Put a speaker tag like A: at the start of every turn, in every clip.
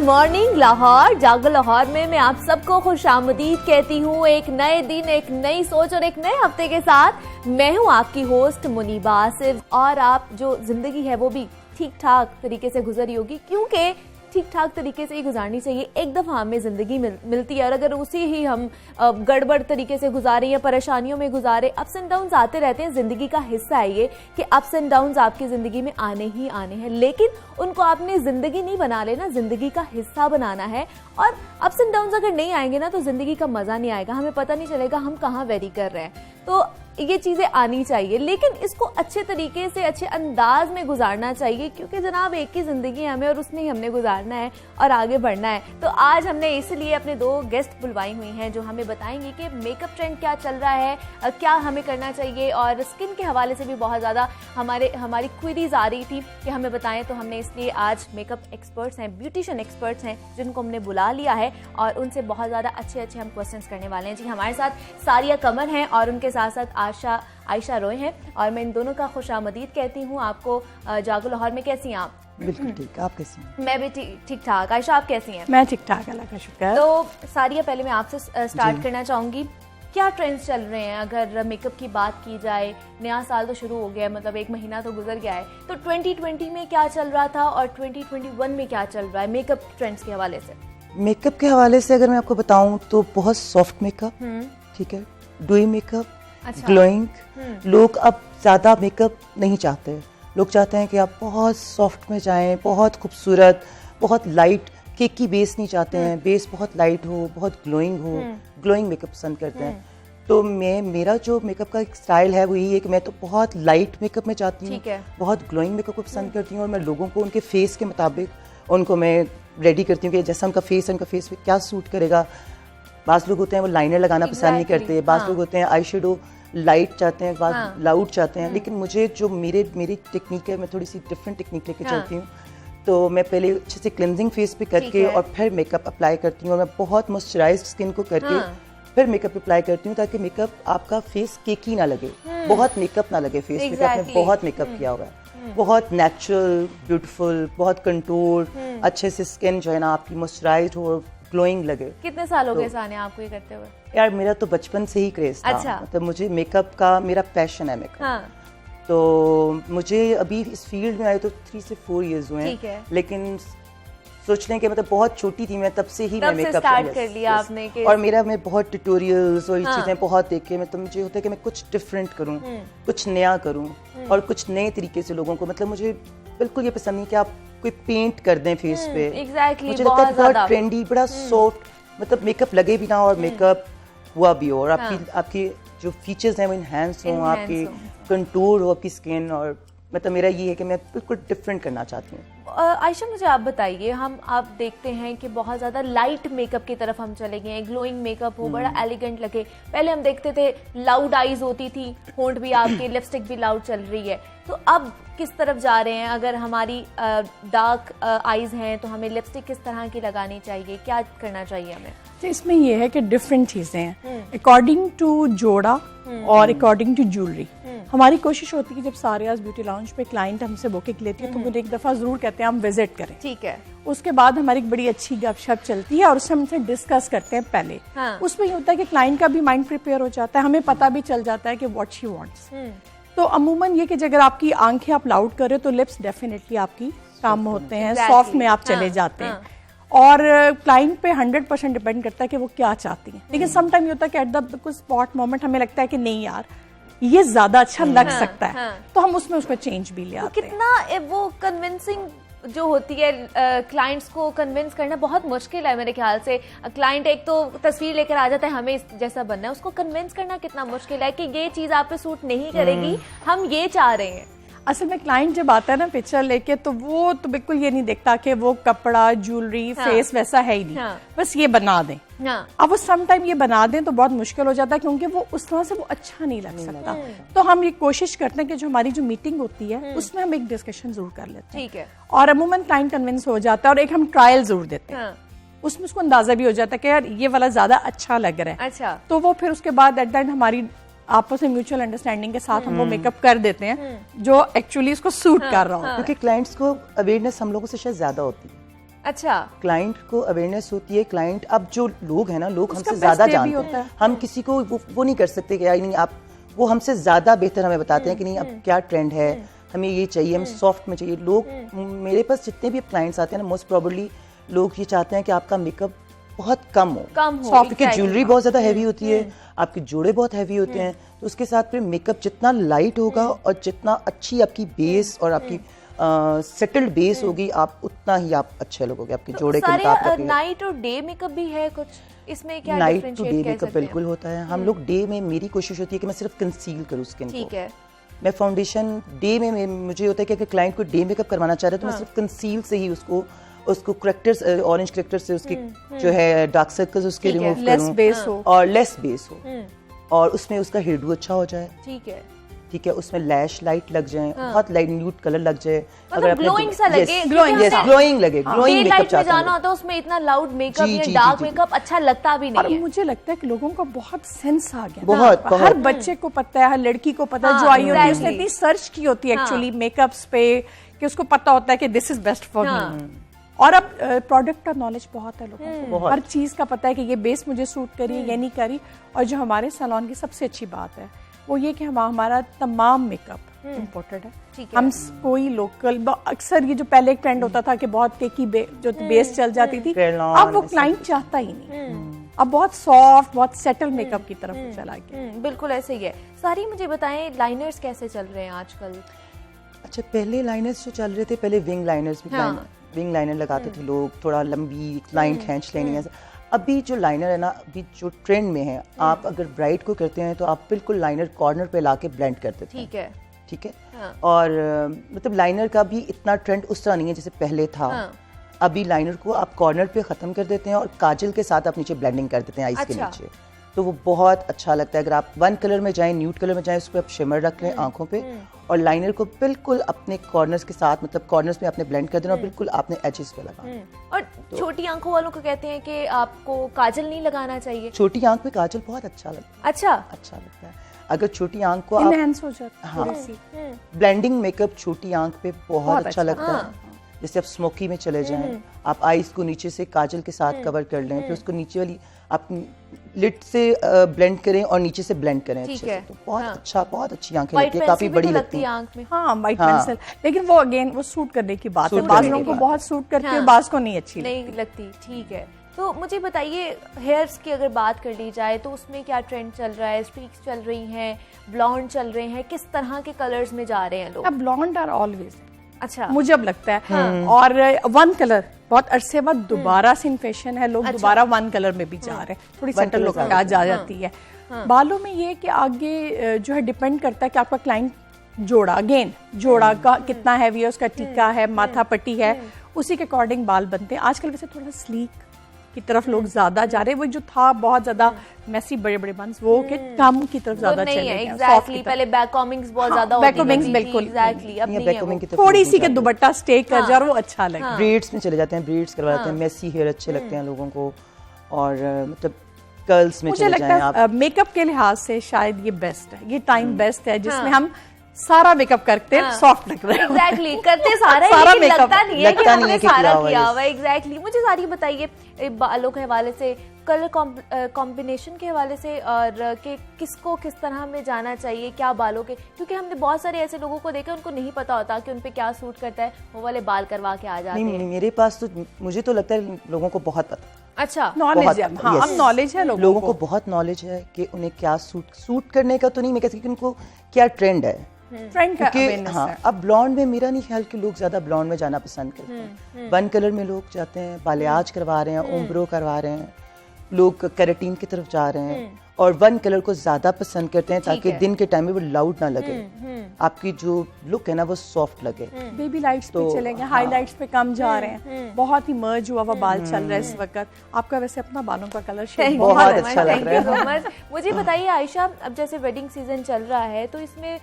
A: Morning Lahore. जागो लाहौर में मैं आप सबको खुशामदीद कहती हूँ। एक नए दिन, एक नई सोच और एक नए हफ्ते के साथ मैं हूँ आपकी होस्ट मुनीबा आसिफ। और आप जो जिंदगी है वो भी ठीक ठाक तरीके से गुजरी होगी, क्योंकि ठीक ठाक तरीके से ही गुजारनी चाहिए। एक दफ़ा हमें ज़िंदगी मिलती है और अगर उसी ही हम गड़बड़ तरीके से गुजारें या परेशानियों में गुजारे, अप्स एंड डाउन्स आते रहते हैं। ज़िंदगी का हिस्सा है ये कि अप्स एंड डाउन्स आपकी ज़िंदगी में आने ही आने हैं, लेकिन उनको आपने ज़िंदगी नहीं बना लेना, ज़िंदगी का हिस्सा बनाना है। और अप्स एंड डाउन्स अगर नहीं आएंगे ना तो ज़िंदगी का मज़ा नहीं आएगा, हमें पता नहीं चलेगा हम कहाँ वेरी कर रहे हैं। तो ये चीज़ें आनी चाहिए, लेकिन इसको अच्छे तरीके से, अच्छे अंदाज में गुजारना चाहिए, क्योंकि जनाब एक ही ज़िंदगी है हमें और उसने ही हमने गुजारना है और आगे बढ़ना है। तो आज हमने इसलिए अपने दो गेस्ट बुलवाई हुई हैं जो हमें बताएंगे कि मेकअप ट्रेंड क्या चल रहा है, क्या हमें करना चाहिए। और स्किन के हवाले से भी बहुत ज़्यादा हमारी क्वेरीज आ रही थी कि हमें बताएं, तो हमने इसलिए आज मेकअप एक्सपर्ट्स हैं, ब्यूटिशियन एक्सपर्ट्स हैं जिनको हमने बुला लिया है और उनसे बहुत ज़्यादा अच्छे हम क्वेश्चंस करने वाले हैं। जी, हमारे साथ सारिया कमर हैं और उनके साथ साथ आयशा रोय हैं। और मैं इन दोनों का खुशामदीद कहती हूँ आपको। जागो लाहौर में कैसी हैं आप?
B: बिल्कुल ठीक, आप कैसी हैं?
A: मैं भी ठीक ठाक। आयशा आप कैसी हैं?
B: मैं ठीक ठाक, अल्लाह का शुक्र।
A: तो सारिया, पहले मैं आपसे स्टार्ट करना चाहूंगी, क्या ट्रेंड्स चल रहे हैं अगर मेकअप की बात की जाए? नया साल तो शुरू हो गया है, मतलब एक महीना तो गुजर गया है, तो 2020 में क्या चल रहा था और 2021 में क्या चल रहा है मेकअप ट्रेंड्स के हवाले से?
B: मेकअप के हवाले से अगर मैं आपको बताऊं तो बहुत सॉफ्ट मेकअप, ठीक है, डुई मेकअप,
A: अच्छा।
B: ग्लोइंग। लोग अब ज्यादा मेकअप नहीं चाहते, लोग चाहते हैं कि आप बहुत सॉफ्ट में जाएं, बहुत खूबसूरत, बहुत लाइट। केकी बेस नहीं चाहते हैं, बेस बहुत लाइट हो, बहुत ग्लोइंग हो, ग्लोइंग मेकअप पसंद करते हैं। तो मेरा जो मेकअप का एक स्टाइल है वो यही है कि मैं तो बहुत लाइट मेकअप में चाहती हूँ, बहुत ग्लोइंग मेकअप को पसंद करती हूँ। और मैं लोगों को उनके फेस के मुताबिक उनको मैं रेडी करती हूँ कि जैसा उनका फेस है, उनका फेस पे क्या सूट करेगा। बाज़ लोग होते हैं वो लाइनर लगाना पसंद नहीं करते, बाज़ लोग होते हैं आई शेडो लाइट चाहते हैं, बाज़ लाउड चाहते हैं। लेकिन मुझे जो मेरी टेक्निक है, मैं थोड़ी सी डिफरेंट टेक्निक लेके चलती हूँ। तो मैं पहले अच्छे से क्लेंजिंग फेस पे करके और फिर मेकअप अप्लाई करती हूँ। और मैं बहुत मॉइस्चराइज्ड स्किन को करके फिर मेकअप अप्लाई करती हूँ, ताकि मेकअप आपका फेस केकी ना लगे, बहुत मेकअप ना लगे फेस पे। आपने बहुत मेकअप किया हुआ है, बहुत नेचुरल, ब्यूटीफुल, बहुत कंटूर, अच्छे से स्किन जो है ना आपकी मॉइस्चराइज्ड हो, ग्लोइंग लगे।
A: कितने साल हो गए साने आपको ये करते हुए?
B: यार मेरा तो बचपन से ही क्रेज था।
A: अच्छा।
B: मतलब मुझे मेकअप का मेरा पैशन है मेकअप। तो मुझे अभी इस फील्ड में आए तो 3 से 4 इयर्स हुए हैं, लेकिन सोच लें कि मतलब बहुत छोटी थी मैं, तब से ही मैं मेकअप
A: स्टार्ट कर लिया आपने कि...
B: और मैं बहुत ट्यूटोरियल्स और ये चीजें बहुत देखे। मैं तो मुझे होता है कि मैं कुछ डिफरेंट करूं, कुछ नया करूं और कुछ नए तरीके से लोगों को, मतलब मुझे बिल्कुल ये पसंद नहीं कि आप कोई पेंट कर दें फेस पे। मुझे लगता है बहुत ट्रेंडी, बड़ा सॉफ्ट, मतलब मेकअप लगे भी ना और मेकअप हुआ भी हो, और आपकी जो फीचर्स हैं वो इनहैंस हो, आपके कंटूर हो आपकी स्किन। और मतलब मेरा ये है कि मैं बिल्कुल डिफरेंट करना चाहती हूँ।
A: आयशा, मुझे आप बताइए, आप देखते हैं कि बहुत ज़्यादा लाइट मेकअप की तरफ हम चले गए हैं, ग्लोइंग मेकअप हो, बड़ा एलिगेंट लगे। पहले हम देखते थे लाउड आईज होती थी, होंठ भी आपके, लिपस्टिक भी लाउड चल रही है। तो अब किस तरफ जा रहे हैं? अगर हमारी डार्क आईज हैं तो हमें लिपस्टिक किस तरह की लगानी चाहिए, क्या करना चाहिए हमें?
C: तो इसमें यह है कि डिफरेंट चीज़ें हैं अकॉर्डिंग टू जोड़ा और अकॉर्डिंग टू ज्वेलरी। हमारी कोशिश होती है कि जब सारियाज़ ब्यूटी लाउंज पे क्लाइंट हमसे बुकिंग लेती है तो मुझे एक दफ़ा ज़रूर कहते हैं हम विजिट करें, ठीक है। उसके बाद हमारी बड़ी अच्छी गपशप चलती है और उससे हमसे डिस्कस करते हैं पहले। उसमें ये होता है कि क्लाइंट का भी माइंड प्रिपेयर हो जाता है, हमें पता भी चल जाता है कि व्हाट शी वांट्स। तो अमूमन ये कि अगर आपकी आंखें आप लाउड कर रहे हो तो लिप्स डेफिनेटली आपकी काम होते हैं, सॉफ्ट में आप चले जाते हैं। और क्लाइंट पे 100% डिपेंड करता है कि वो क्या चाहती हैं। लेकिन सम टाइम ये होता है कि एट द कुछ स्पॉट मोमेंट हमें लगता है कि नहीं यार ये ज्यादा अच्छा लग सकता है, तो हम उसमें उसको चेंज भी ले आते हैं।
A: कितना वो कन्विंसिंग जो होती है, क्लाइंट्स को कन्विंस करना बहुत मुश्किल है मेरे ख्याल से। क्लाइंट एक तो तस्वीर लेकर आ जाता है, हमें इस जैसा बनना है, उसको कन्विंस करना कितना मुश्किल है कि ये चीज आप पे सूट नहीं करेगी, हम ये चाह रहे हैं।
C: असल में क्लाइंट जब आता है ना पिक्चर लेके, तो वो तो बिल्कुल ये नहीं देखता कि वो कपड़ा, ज्वेलरी, फेस वैसा है ही नहीं, बस ये बना दें। अब वो सम टाइम ये बना दें तो बहुत मुश्किल हो जाता है, क्योंकि वो उस तरह से वो अच्छा नहीं लग सकता। तो हम ये कोशिश करते हैं कि जो हमारी जो मीटिंग होती है उसमें हम एक डिस्कशन जरूर कर लेते हैं, ठीक है। और अमूमन क्लाइंट कन्विंस हो जाता है और एक हम ट्रायल जरूर देते हैं, उसमें उसको अंदाजा भी हो जाता है कि यार ये वाला ज्यादा अच्छा लग रहा है। अच्छा, तो वो फिर उसके बाद एट द एंड हमारी आपस में म्यूचुअल अंडरस्टैंडिंग के साथ हम वो मेकअप कर देते हैं जो एक्चुअली उसको सूट कर रहा हो।
B: क्योंकि क्लाइंट्स को अवेयरनेस हम लोगों से शायद ज्यादा होती है,
A: अच्छा,
B: क्लाइंट को अवेयरनेस होती है। क्लाइंट, अब जो लोग हैं ना, लोग
C: उसका
B: हमसे ज्यादा
C: best day भी
B: जानते
C: होता
B: हैं।
C: है।
B: हम किसी को वो नहीं कर सकते कि यार नहीं आप, वो हमसे ज्यादा बेहतर हमें बताते हैं कि नहीं अब क्या ट्रेंड है, हमें ये चाहिए, हमें सॉफ्ट में चाहिए। लोग, मेरे पास जितने भी क्लाइंट्स आते हैं ना, मोस्ट प्रोबेबली लोग ये चाहते हैं कि आपका मेकअप बहुत कम हो, क्योंकि ज्वेलरी बहुत ज्यादा हैवी होती है, आपके जोड़े बहुत हैवी होते हैं, तो उसके साथ फिर मेकअप जितना लाइट होगा और जितना अच्छी आपकी बेस और आपकी सेटल्ड बेस होगी, आप उतना ही आप अच्छे लगोगे, आपके जोड़े के मुताबिक लगेंगे।
A: नाइट और डे मेकअप भी है कुछ इसमें, क्या
B: नाइट टू
A: differentiate
B: डे
A: कह
B: मेकअप
A: सकते हैं?
B: बिल्कुल होता है। हम लोग डे में, मेरी कोशिश होती है कि मैं सिर्फ कंसील करूँ स्किन को।
A: ठीक है,
B: मैं फाउंडेशन डे में मुझे होता है कि अगर क्लाइंट को डे मेकअप करवाना चाह रहे हैं तो मैं सिर्फ कंसील से ही उसको करेक्टर्स, ऑरेंज करेक्टर से उसके जो है डार्क सर्कल्स उसके
A: ठीक है,
B: रिमूव
C: लेस
B: करूं
C: बेस हो
B: और लेस बेस हो, और उसमें उसका हेयर डू अच्छा हो जाए।
A: ठीक है,
B: ठीक है, उसमें लैश लाइट लग जाए, बहुत लाइट न्यूड कलर लग जाए,
A: मतलब glowing सा लगे,
B: ग्लोइंग, यस ग्लोइंग लगे, ग्लोइंग
A: डे
B: मेकअप
A: लाइट में
B: चाहते
A: जाना
B: हैं।
A: होता है, उसमें इतना लाउड मेकअप
B: जी,
A: या
B: जी,
A: डार्क
B: जी, जी।
A: मेकअप अच्छा लगता भी
C: और
A: नहीं है।
C: मुझे लगता है कि लोगों का बहुत सेंस आ गया।
B: बहुत, बहुत।
C: हर बच्चे को पता है, हर लड़की को पता है,
A: हाँ,
C: जो आई होती है उसने
A: exactly।
C: इतनी सर्च की होती है एक्चुअली मेकअप्स पे कि उसको पता होता है कि this is best for me. और अब प्रोडक्ट का नॉलेज बहुत है लोगों को, हर चीज का पता है कि ये बेस मुझे सूट करी, ये नहीं करी। और जो हमारे सैलून की सबसे अच्छी बात है वो ये कि हमारा तमाम मेकअप इम्पोर्टेड है।
A: ठीक है।
C: हम कोई लोकल, अक्सर ये जो पहले एक ट्रेंड होता था कि बहुत केकी जो बेस चल जाती थी,
B: Crayons,
C: अब वो क्लाइंट चाहता ही नहीं। अब बहुत सॉफ्ट, बहुत सेटल मेकअप की तरफ चला गया।
A: बिल्कुल ऐसे ही है। सारी मुझे बताएं, लाइनर्स कैसे चल रहे हैं आजकल?
B: अच्छा, पहले लाइनर्स जो चल रहे थे, पहले विंग लाइनर्स भी,
A: हाँ।
B: विंग लाइनर लगाते थे लोग, थोड़ा लंबी लाइन खींच लेनी है। अभी जो लाइनर है ना, अभी जो ट्रेंड में है, आप अगर ब्राइट को करते हैं तो आप बिल्कुल लाइनर कॉर्नर पे लाके ब्लेंड कर देते हैं।
A: ठीक है,
B: ठीक है।
A: हाँ।
B: और मतलब लाइनर का भी इतना ट्रेंड उस तरह नहीं है जैसे पहले था।
A: हाँ।
B: अभी लाइनर को आप कॉर्नर पे खत्म कर देते हैं और काजल के साथ आप नीचे ब्लेंडिंग कर देते हैं आईज के
A: अच्छा।
B: नीचे, तो वो बहुत अच्छा लगता है। अगर आप वन कलर में जाएं, न्यूड कलर में जाएं, उस पर आप शिमर रख लें आंखों पे और लाइनर को बिल्कुल अपने कॉर्नर्स के साथ, मतलब कॉर्नर्स में आपने ब्लेंड कर देना और बिल्कुल आपने एजेस पे लगाना।
A: और छोटी आंखों वालों को कहते हैं कि आपको काजल नहीं लगाना चाहिए।
B: छोटी आंख में काजल बहुत अच्छा लगता
A: अच्छा,
B: है, अच्छा लगता है। अगर छोटी आंख को आप
C: इनहैंस हो जाती है
B: हाँ।
C: थोड़ी सी।
B: ब्लेंडिंग मेकअप छोटी आंख पे बहुत अच्छा
C: अच्छा।
B: लगता है। जैसे आप स्मोकी में चले जाएं, आप आईज को नीचे से काजल के साथ कवर कर लें, फिर उसको नीचे वाली आप लिट से ब्लेंड करें और नीचे से ब्लेंड करें अच्छे से, तो बहुत अच्छा, बहुत अच्छी आंखें
A: व्हाइट
B: लगती है, काफी
A: पेंसिल
B: बड़ी
A: भी तो
B: लगती
A: लगती है
B: है।
A: आंख में।
C: हाँ, वाइट
B: हाँ।
C: पेंसिल, लेकिन वो अगेन वो सूट करने की बात है।
B: सूट
C: बाज
B: करने
C: लोगों
B: की
C: को
B: बात
C: बहुत सूट करती है,
A: हाँ।
C: बाज को नहीं अच्छी लगती।
A: नहीं लगती, ठीक है। तो मुझे बताइए, हेयर्स की अगर बात कर ली जाए तो उसमें क्या ट्रेंड चल रहा है? स्ट्रीक्स चल रही हैं, ब्लॉन्ड चल रहे हैं, किस तरह के कलर्स में जा रहे हैं लोग?
C: अब ब्लॉन्ड आर ऑलवेज,
A: अच्छा,
C: मुझे अब लगता है। और वन कलर बहुत अरसे बाद दोबारा से फैशन है, लोग दोबारा वन कलर में भी जा रहे हैं, थोड़ी
B: One
C: सटल
B: color
C: लोग
B: ज्यादा
C: आ जाती है। बालों में ये कि आगे जो है डिपेंड करता है कि आपका क्लाइंट जोड़ा, अगेन जोड़ा का कितना हैवी है, उसका टीका है, माथा पट्टी है, उसी के अकॉर्डिंग बाल बनते हैं। आजकल वैसे थोड़ा स्लीक की तरफ लोग ज्यादा जा रहे हैं। वो जो था बहुत ज्यादा मैसी बड़े बड़े बंस, वो के कम की तरफ ज्यादा
A: नहीं
C: चले
A: है।
C: गए हैं, soft
A: एग्जैक्टली,
C: की तरफ।
A: पहले बैक कॉमिंग्स बहुत
C: हाँ,
A: ज्यादा
C: back
A: होती
C: combings
A: थी।
C: बिल्कुल।
A: एग्जैक्टली, अब
B: ये
A: नहीं
B: back
A: है
B: combing
A: वो।
B: की तरफ
C: थोड़ी
B: बिल्कुल
C: सी के
B: जाते हैं।
C: दुपट्टा स्टे कर जाए और वो अच्छा लगे।
B: ब्रेड्स में चले जाते हैं, ब्रेड्स करवा लेते हैं, मेसी हेयर अच्छे लगते हैं लोगों को, और मतलब कर्ल्स में
C: मुझे
B: चले
C: लगता
B: जाएं आप।
C: है मेकअप के लिहाज से शायद ये बेस्ट है, ये टाइम बेस्ट है जिसमें हम सारा मेकअप करते हैं, सॉफ्ट लग रहे हैं।
A: एग्जैक्टली, करते सारा
C: सारा
A: है, लेकिन
C: makeup
A: लगता नहीं है कि
B: लगता नहीं
A: हमने
B: है कि
A: सारा
B: किया हुआ
A: किया
B: है।
A: हुआ है। एग्जैक्टली। मुझे सारी बताइए, बालों के हवाले से, कलर कॉम्बिनेशन के हवाले से, और कि किसको किस तरह में जाना चाहिए, क्या बालों के, क्योंकि हमने बहुत सारे ऐसे लोगों को देखा उनको नहीं पता होता कि उन पे क्या सूट करता है, वो वाले बाल करवा के आ जाते
B: नहीं,
A: हैं।
B: मेरे पास तो, मुझे तो लगता है लोगों को बहुत पता,
A: अच्छा,
C: नॉलेज
B: बहुत,
C: है, हाँ,
B: yes।
C: अब नॉलेज है
B: लोगों को बहुत नॉलेज है कि उन्हें क्या सूट करने का, तो नहीं मैं कह सकती कि उनको क्या ट्रेंड है,
C: ट्रेंड का
B: क्योंकि
C: awareness
B: हाँ,
C: है।
B: अब ब्लॉन्ड में मेरा नहीं ख्याल कि लोग ज्यादा ब्लॉन्ड में जाना पसंद करते हैं। वन कलर में लोग जाते हैं, बालियाज करवा रहे हैं, ओम्ब्रो करवा रहे हैं, लोग केराटिन की तरफ जा रहे हैं, और वन कलर को ज्यादा पसंद करते हैं ताकि दिन के टाइम में वो लाउड ना लगे, आपकी जो लुक है ना वो सॉफ्ट लगे।
C: बेबी लाइट्स पे चले गए, हाईलाइट्स पे कम जा रहे हैं, बहुत ही मर्ज हुआ हुआ बाल चल रहा है इस वक्त। आपका वैसे अपना बालों का कलर शेड
B: बहुत
C: बहुत
B: अच्छा लग रहा है।
A: मुझे बताइए आयशा, अब जैसे वेडिंग सीजन चल रहा है तो इसमें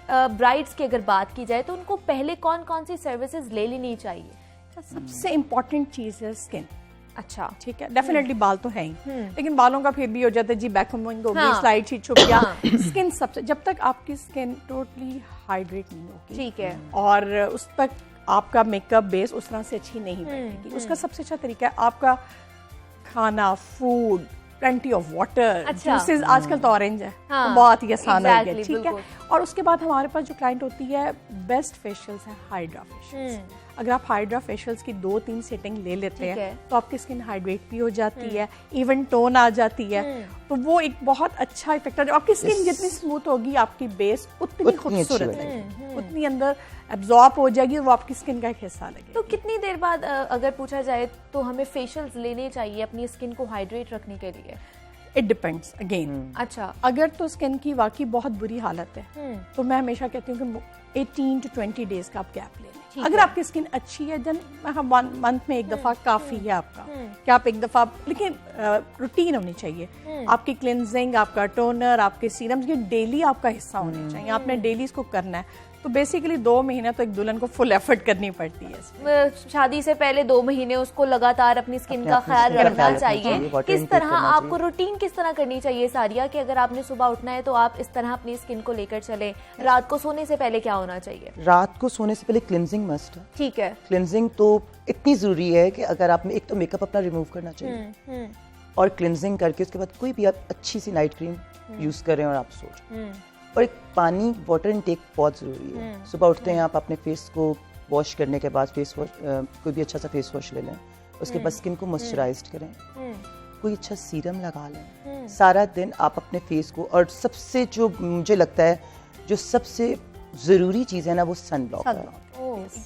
A: ब्राइड्स की अगर बात की जाए तो उनको पहले कौन कौन सी सर्विसेज ले लेनी चाहिए?
C: सबसे इम्पोर्टेंट चीज है स्किन।
A: अच्छा,
C: ठीक है, डेफिनेटली बाल तो है ही, लेकिन बालों का फिर भी हो जाता है जी, बैक कमिंग हो गई,
A: हाँ।
C: स्लाइड सी छुप गया। स्किन सबसे, जब तक आपकी स्किन टोटली हाइड्रेट नहीं होगी,
A: ठीक है,
C: और उस तक आपका मेकअप बेस उस तरह से अच्छी नहीं बैठेगी। उसका सबसे अच्छा तरीका है आपका खाना, food, plenty of water, juices, आजकल तो ऑरेंज है तो बहुत ही आसान हो गया, ठीक है। और उसके बाद हमारे पास जो क्लाइंट होती है, बेस्ट फेशियल्स है हाइड्रा फेशियल्स। अगर आप हाइड्रा फेशियल्स की 2-3 सेटिंग ले लेते हैं तो आपकी स्किन हाइड्रेट भी हो जाती है, इवन टोन आ जाती है, तो वो एक बहुत अच्छा इफेक्ट है। आपकी स्किन जितनी स्मूथ होगी, आपकी बेस उतनी खूबसूरत है, उतनी अंदर एब्जॉर्ब हो जाएगी, वो आपकी स्किन का एक हिस्सा लगेगा।
A: तो कितनी देर बाद अगर पूछा जाए तो हमें फेशियल्स लेने चाहिए अपनी स्किन को हाइड्रेट रखने के लिए?
C: It depends again.
A: अच्छा,
C: अगर तो स्किन की वाकई बहुत बुरी हालत है तो मैं हमेशा कहती हूँ कि 18 to 20 डेज का आप गैप ले लें। अगर आपकी स्किन अच्छी है देन 1 मंथ में एक दफा काफी है आपका, कि आप एक दफा, लेकिन रूटीन होनी चाहिए। आपकी क्लिनजिंग, आपका टोनर, आपके सीरम्स, ये डेली आपका हिस्सा होने चाहिए। आपने डेली इसको करना है। तो बेसिकली 2 महीने तो एक दुल्हन को फुल एफर्ट करनी पड़ती है।
A: शादी से पहले 2 महीने उसको लगातार अपनी स्किन का ख्याल रखना चाहिए। किस तरह आपको रूटीन किस तरह करनी चाहिए सारिया, कि अगर आपने सुबह उठना है तो आप इस तरह अपनी स्किन को लेकर चले? रात को सोने से पहले क्या होना चाहिए?
B: रात को सोने से पहले क्लिनजिंग मस्ट है।
A: ठीक है,
B: क्लिनजिंग तो इतनी जरूरी है कि अगर आप एक तो मेकअप अपना रिमूव करना चाहिए और क्लिनजिंग करके उसके बाद कोई भी आप अच्छी सी नाइट क्रीम यूज करें और आप सो जाएं। और एक पानी, वाटर इनटेक बहुत ज़रूरी है। सुबह उठते हैं आप अपने फेस को वॉश करने के बाद फेस वॉश, कोई भी अच्छा सा फेस वॉश ले लें, उसके बाद स्किन को मॉइस्चराइज्ड करें, कोई अच्छा सीरम लगा लें। सारा दिन आप अपने फेस को, और सबसे जो मुझे लगता है जो सबसे ज़रूरी चीज़ है ना, वो सन ब्लॉक है।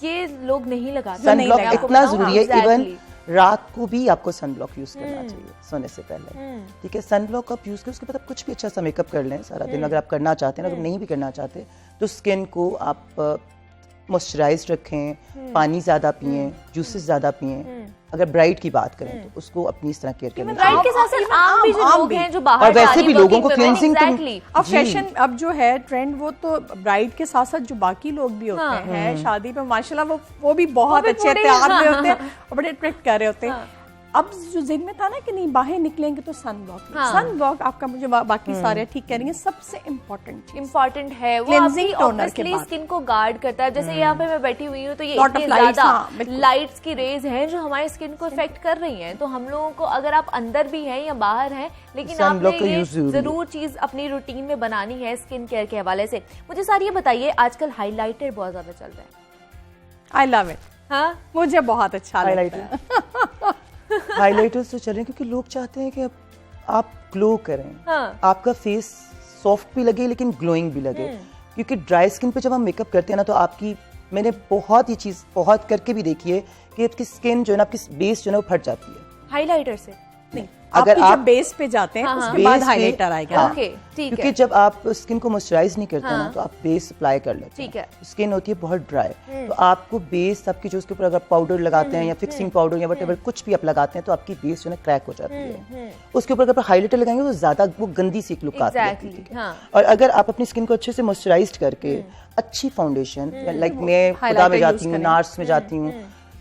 A: ये लोग नहीं लगाते।
B: सन ब्लॉक इतना ज़रूरी है, इवन रात को भी आपको सन ब्लॉक यूज करना चाहिए सोने से पहले, ठीक है। सन ब्लॉक आप यूज करें, उसके बाद आप कुछ भी अच्छा सा मेकअप कर लें सारा दिन, अगर आप करना चाहते हैं ना। अगर नहीं भी करना चाहते तो स्किन को आप मॉइस्चराइज रखें, पानी ज्यादा पिएं, जूसेस ज्यादा पिएं। अगर ब्राइड की बात करें तो उसको अपनी इस तरह केयर करनी चाहिए।
A: ब्राइड के साथ साथ आम भी जो लोग हैं जो बाहर
B: और वैसे भी लोगों को क्लींजिंग
C: अब फैशन, अब जो है ट्रेंड, वो तो ब्राइड के साथ साथ जो बाकी लोग भी होते हैं शादी पे, माशाल्लाह वो भी बहुत अच्छे तैयार हुए होते हैं और बड़े अट्रैक्ट कर रहे होते हैं। अब जो जिन में था ना कि नहीं बाहर निकलेंगे तो सन ब्लॉक, सन ब्लॉक आपका, मुझे बाकी सारे ठीक कह रही हैं, सबसे इम्पोर्टेंट है वो आपकी ऑब्वियसली स्किन को गार्ड करता है। जैसे यहाँ पे मैं बैठी हुई हूँ तो ये इतनी ज्यादा लाइट्स की रेज हैं जो हमारी स्किन को इफेक्ट कर रही हैं। तो हम लोगों को, अगर आप अंदर भी हैं या बाहर हैं, लेकिन आपने ये जरूर चीज अपनी रूटीन में बनानी है स्किन केयर के हवाले से। मुझे सारी ये बताइए, आजकल हाईलाइटर बहुत ज्यादा चल रहा है। I love it. हाँ, मुझे बहुत अच्छा लगता है।
B: हाइलाइटर्स तो चल रहे हैं क्योंकि लोग चाहते हैं कि आप ग्लो करें, आपका फेस सॉफ्ट भी लगे लेकिन ग्लोइंग भी लगे। क्योंकि ड्राई स्किन पे जब हम मेकअप करते हैं ना, तो आपकी, मैंने बहुत ही चीज बहुत करके भी देखी है कि आपकी स्किन जो है ना, आपकी बेस जो है ना, वो फट जाती है
A: हाइलाइटर से।
C: नहीं, अगर आप बेस पे जाते हैं उसके बाद हाइलाइटर आएगा।
A: ओके, ठीक है।
B: क्योंकि जब आप स्किन को मॉइस्चराइज नहीं करते ना, तो आप बेस अप्लाई कर लेते हैं,
A: ठीक है।
B: स्किन होती है बहुत ड्राई, तो आपको बेस आपकी जो उसके ऊपर अगर पाउडर लगाते हैं या फिक्सिंग पाउडर या वट एवर कुछ भी आप लगाते हैं, तो आपकी बेस जो है क्रैक हो जाती है। उसके ऊपर अगर हाइलाइटर लगाएंगे तो ज्यादा वो गंदी सी एक लुक आती है। और अगर आप अपनी स्किन को अच्छे से मॉइस्चराइज करके अच्छी फाउंडेशन, लाइक मैं खुदा में जाती हूँ, नार्स में जाती हूँ,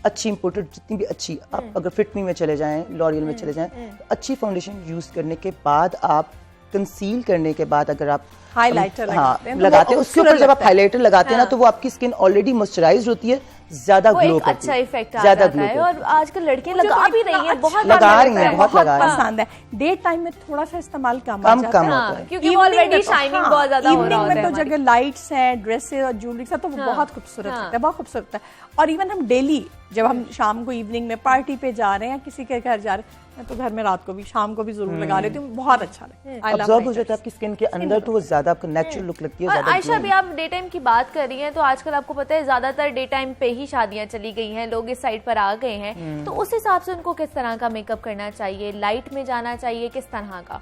B: अच्छी इंपोर्टेड जितनी भी अच्छी, आप अगर फिटमी में चले जाएं, लॉरियल में चले जाएं, तो अच्छी फाउंडेशन यूज करने के बाद, आप कंसील करने के बाद अगर आप
C: हाइलाइटर
B: लगाते हैं, उसके ऊपर जब आप हाइलाइटर लगाते हैं ना, तो वो आपकी स्किन ऑलरेडी मॉइस्चराइज होती है, ज्यादा ग्लो करती है,
A: अच्छा इफेक्ट आ जाता है। और आजकल लड़कियां लगा भी रही हैं, बहुत
B: लगा रही हैं, बहुत लगा रही हैं।
C: पसंद है। डे टाइम में थोड़ा सा इस्तेमाल कम
B: होता है,
A: क्योंकि ऑलरेडी शाइनिंग बहुत ज्यादा हो रहा होता है।
C: इवनिंग में तो जगह लाइट्स हैं, ड्रेसेस और ज्वेलरी का, तो वो बहुत खूबसूरत लगता है, बहुत खूबसूरत है। और इवन हम डेली, जब हम शाम को इवनिंग में पार्टी पे जा रहे हैं या किसी के घर जा रहे हैं, मैं तो घर में रात को भी, शाम को भी जरूर लगा लेती हूँ, बहुत अच्छा लगता है।
B: अब्सॉर्ब हो जाता है आपकी स्किन के अंदर, तो वो ज्यादा आपको नेचुरल लुक लगती है।
A: आयशा भी, आप डे टाइम की बात कर रही हैं, तो आजकल आपको पता है ज्यादातर डे टाइम पे ही शादियां चली गई हैं, लोग इस साइड पर आ गए हैं, तो उस हिसाब से उनको किस तरह का मेकअप करना चाहिए? लाइट में जाना चाहिए, किस तरह का?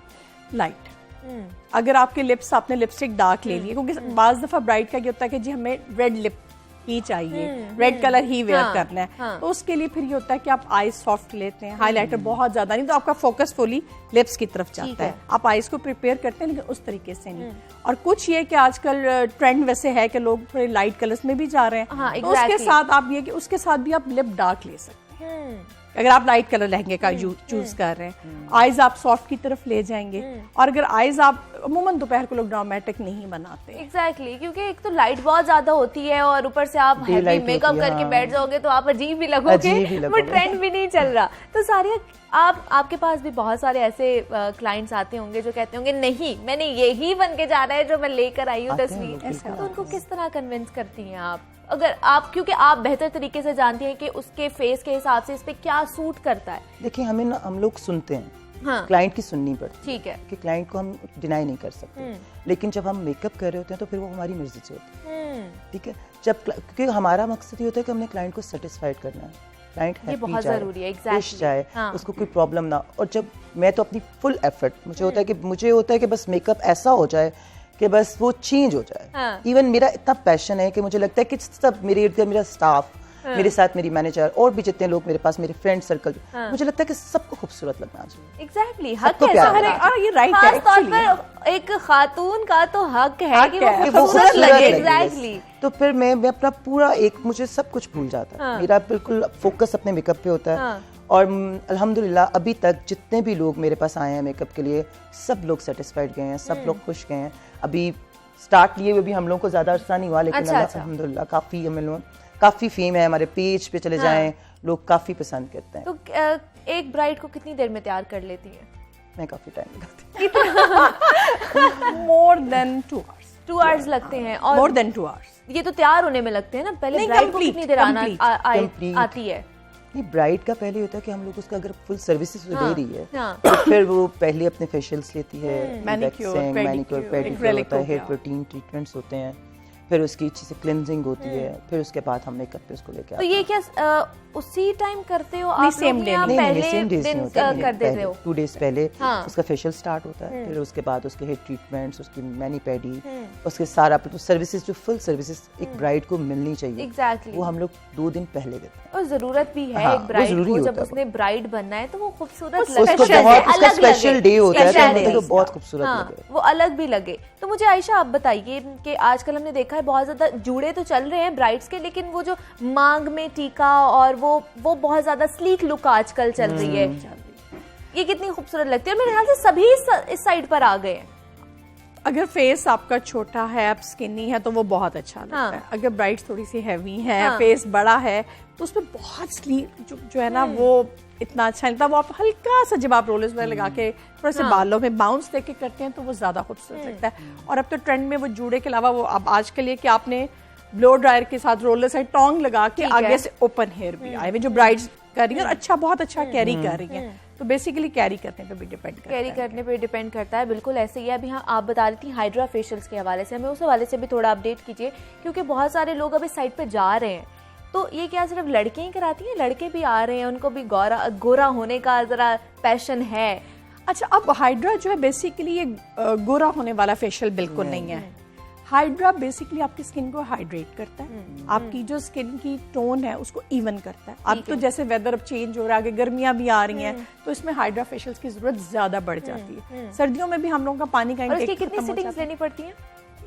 C: लाइट। अगर आपके लिप्स, आपने लिपस्टिक डार्क ले ली, क्योंकि बाज दफा ब्राइड का ये होता है कि जी हमें रेड लिप ही चाहिए, रेड कलर ही वेयर करना है, तो उसके लिए फिर ये होता है कि आप आईज सॉफ्ट लेते हैं, हाइलाइटर बहुत ज्यादा नहीं, तो आपका फोकस फुली लिप्स की तरफ जाता है। आप आईज को प्रिपेयर करते हैं, लेकिन उस तरीके से नहीं। और कुछ ये कि आजकल ट्रेंड वैसे है कि लोग थोड़े लाइट कलर्स में भी जा रहे हैं, तो उसके साथ आप ये कि उसके साथ भी आप लिप डार्क ले सकते हैं। अगर आप लाइट कलर लहंगे का चूज कर रहे हैं, आईज आप सॉफ्ट की तरफ ले जाएंगे, और अगर आईज आप अमूमन दोपहर को लोग ड्रामेटिक नहीं बनाते।
A: एग्जैक्टली क्योंकि एक तो लाइट बहुत ज्यादा होती है और ऊपर से आप हैवी मेकअप करके बैठ जाओगे तो आप अजीब भी लगोगे, वो ट्रेंड भी नहीं चल रहा। तो सारिया आपके पास भी बहुत सारे ऐसे क्लाइंट्स आते होंगे जो कहते होंगे नहीं मैंने यही बन के जाना है जो मैं लेकर आई हूँ तस्वीर, तो उनको किस तरह कन्विंस करती हैं आप? अगर आप, क्योंकि आप बेहतर तरीके से जानती हैं कि उसके फेस के हिसाब से इस पे क्या सूट करता है।
B: देखिए हमें ना, हम लोग सुनते हैं,
A: हाँ,
B: क्लाइंट की सुननी पड़ती
A: ठीक है
B: कि क्लाइंट को हम डिनाई नहीं कर सकते, लेकिन जब हम मेकअप कर रहे होते हैं तो फिर वो हमारी मर्जी से होता है, ठीक है। जब क्योंकि हमारा मकसद ये होता है कि हमने क्लाइंट को सेटिस्फाइड करना है, क्लाइंट
A: ये बहुत जरूरी है,
B: खुश जाए,
A: हाँ,
B: उसको कोई प्रॉब्लम ना। और जब मैं तो अपनी फुल एफर्ट, मुझे होता है कि बस मेकअप ऐसा हो जाए कि बस वो चेंज हो जाए।
A: हाँ,
B: इवन मेरा इतना पैशन है कि मुझे लगता है कि सब मेरे इर्द गिर्द, मेरा स्टाफ, मेरे साथ मेरी मैनेजर और भी जितने लोग मेरे पास, मेरे फ्रेंड सर्कल, मुझे लगता है कि सबको खूबसूरत लगना चाहिए।
A: एग्जैक्टली,
B: सबको
A: हक
B: प्यार
A: है,
B: लगना
C: ये राइट है
A: खास तौर
C: actually।
A: पर एक खातून का तो हक है कि वो
C: है,
A: खूबसूरत लगे। एग्जैक्टली,
B: तो फिर मैं अपना पूरा मुझे सब कुछ भूल जाता है, मेरा बिल्कुल फोकस अपने मेकअप पे होता है। और अल्हम्दुलिल्लाह अभी तक जितने भी लोग मेरे पास आए हैं मेकअप के लिए, सब लोग सेटिस्फाइड गए हैं, सब लोग खुश गए हैं। अभी स्टार्ट लिए हुए भी हम लोग को ज्यादा अर्सा नहीं हुआ, लेकिन अल्हम्दुलिल्लाह काफी हम लोग काफी फेम है, हमारे पेज पे चले जाएं, लोग काफी पसंद करते हैं।
A: तो एक ब्राइड को कितनी देर में तैयार कर लेती है?
B: मैं काफी टाइम लगाती हूँ।
C: More than 2 hours।
A: 2 hours लगते हैं, और
C: मोर देन 2 hours।
A: ये तो तैयार होने में लगते हैं ना, पहले
C: नहीं,
A: ब्राइड को
C: complete,
A: कितनी देर आती है?
B: नहीं, ब्राइड का पहले होता है कि हम लोग उसका अगर फुल सर्विसेज दे रही है,
A: हाँ,
B: तो फिर वो पहले अपने फेशियल्स लेती है,
C: मैनिक्योर,
B: मैनिक्योर, पेडिक्योर होता है, हेयर
C: गया।
B: प्रोटीन ट्रीटमेंट्स होते हैं, फिर उसकी अच्छी से क्लिनजिंग होती है, फिर उसके बाद हम मेकअप पे उसको लेके
A: तो ये क्या उसी टाइम करते हो आप
C: same
A: लोग
C: day
A: या
C: नहीं,
A: पहले
B: सेम डेज
A: दिन
B: नहीं होता,
A: कर देते हो?
B: 2 days पहले
A: हाँ,
B: उसका फेशियल स्टार्ट होता है, फिर उसके बाद उसके हेयर ट्रीटमेंट्स, उसकी मैनी पेडी, उसके सारा तो सर्विसेज, जो फुल सर्विसेज एक ब्राइड को मिलनी चाहिए,
A: एग्जैक्टली,
B: वो हम लोग 2 दिन पहले देते हैं।
A: और जरूरत भी है
B: हाँ,
A: एक ब्राइड
B: जरूरी
A: को,
B: होता
A: जब
B: है
A: उसने ब्राइड बनना है तो वो खूबसूरत
B: उसको
A: लगे,
B: बहुत उसका
A: अलग
B: स्पेशल
A: लगे,
B: डे होता है, तो
A: special
B: हम
A: day।
B: लोग को बहुत खूबसूरत
A: हाँ,
B: लगे।
A: वो अलग भी लगे। तो मुझे आयशा आप बताइए कि आजकल हमने देखा है बहुत ज्यादा जूड़े तो चल रहे हैं ब्राइड्स के, लेकिन वो जो मांग में टीका और वो बहुत ज्यादा स्लीक लुक आजकल चल रही है, ये कितनी खूबसूरत लगती है। और मेरे ख्याल से सभी इस साइड पर आ गए हैं।
C: अगर फेस आपका छोटा है, आप स्किनी है, तो वो बहुत अच्छा लगता है। अगर ब्राइड्स थोड़ी सी हैवी है, फेस बड़ा है, तो उसमें बहुत स्लीक जो है ना, वो इतना अच्छा लगता है। वो आप हल्का सा जब आप रोलर्स वगैरह लगा के थोड़े से बालों में बाउंस देके करते हैं तो वो ज्यादा खूबसूरत लगता है। और अब तो ट्रेंड में वो जूड़े के अलावा वो अब आज के लिए कि आपने ब्लो ड्रायर के साथ रोलर साइड टोंग लगा के आगे से ओपन हेयर भी आए हुए जो ब्राइड्स कर रही है, और अच्छा बहुत अच्छा कैरी कर रही है। तो बेसिकली कैरी करने पे भी डिपेंड करता है,
A: कैरी करने पे डिपेंड करता है, बिल्कुल ऐसे ही है। अभी हाँ आप बता रही थी हाइड्रा फेशियल्स के हवाले से, हमें उस हवाले से भी थोड़ा अपडेट कीजिए, क्योंकि बहुत सारे लोग अब इस साइड पे जा रहे हैं। तो ये क्या सिर्फ लड़कियां ही कराती हैं, लड़के भी आ रहे हैं, उनको भी गोरा होने का जरा पैशन है?
C: अच्छा, अब हाइड्रा जो है बेसिकली ये गोरा होने वाला फेशियल बिल्कुल नहीं है। हाइड्रा बेसिकली आपकी स्किन को हाइड्रेट करता है, आपकी जो स्किन की टोन है उसको इवन करता है। अब तो जैसे वेदर अब चेंज हो रहा है, आगे गर्मियां भी आ रही हैं, तो इसमें हाइड्रा फेशियल्स की जरूरत ज्यादा बढ़ जाती है। सर्दियों में भी हम लोगों का पानी का
A: और इसकी कितनी सिटिंग्स लेनी पड़ती हैं?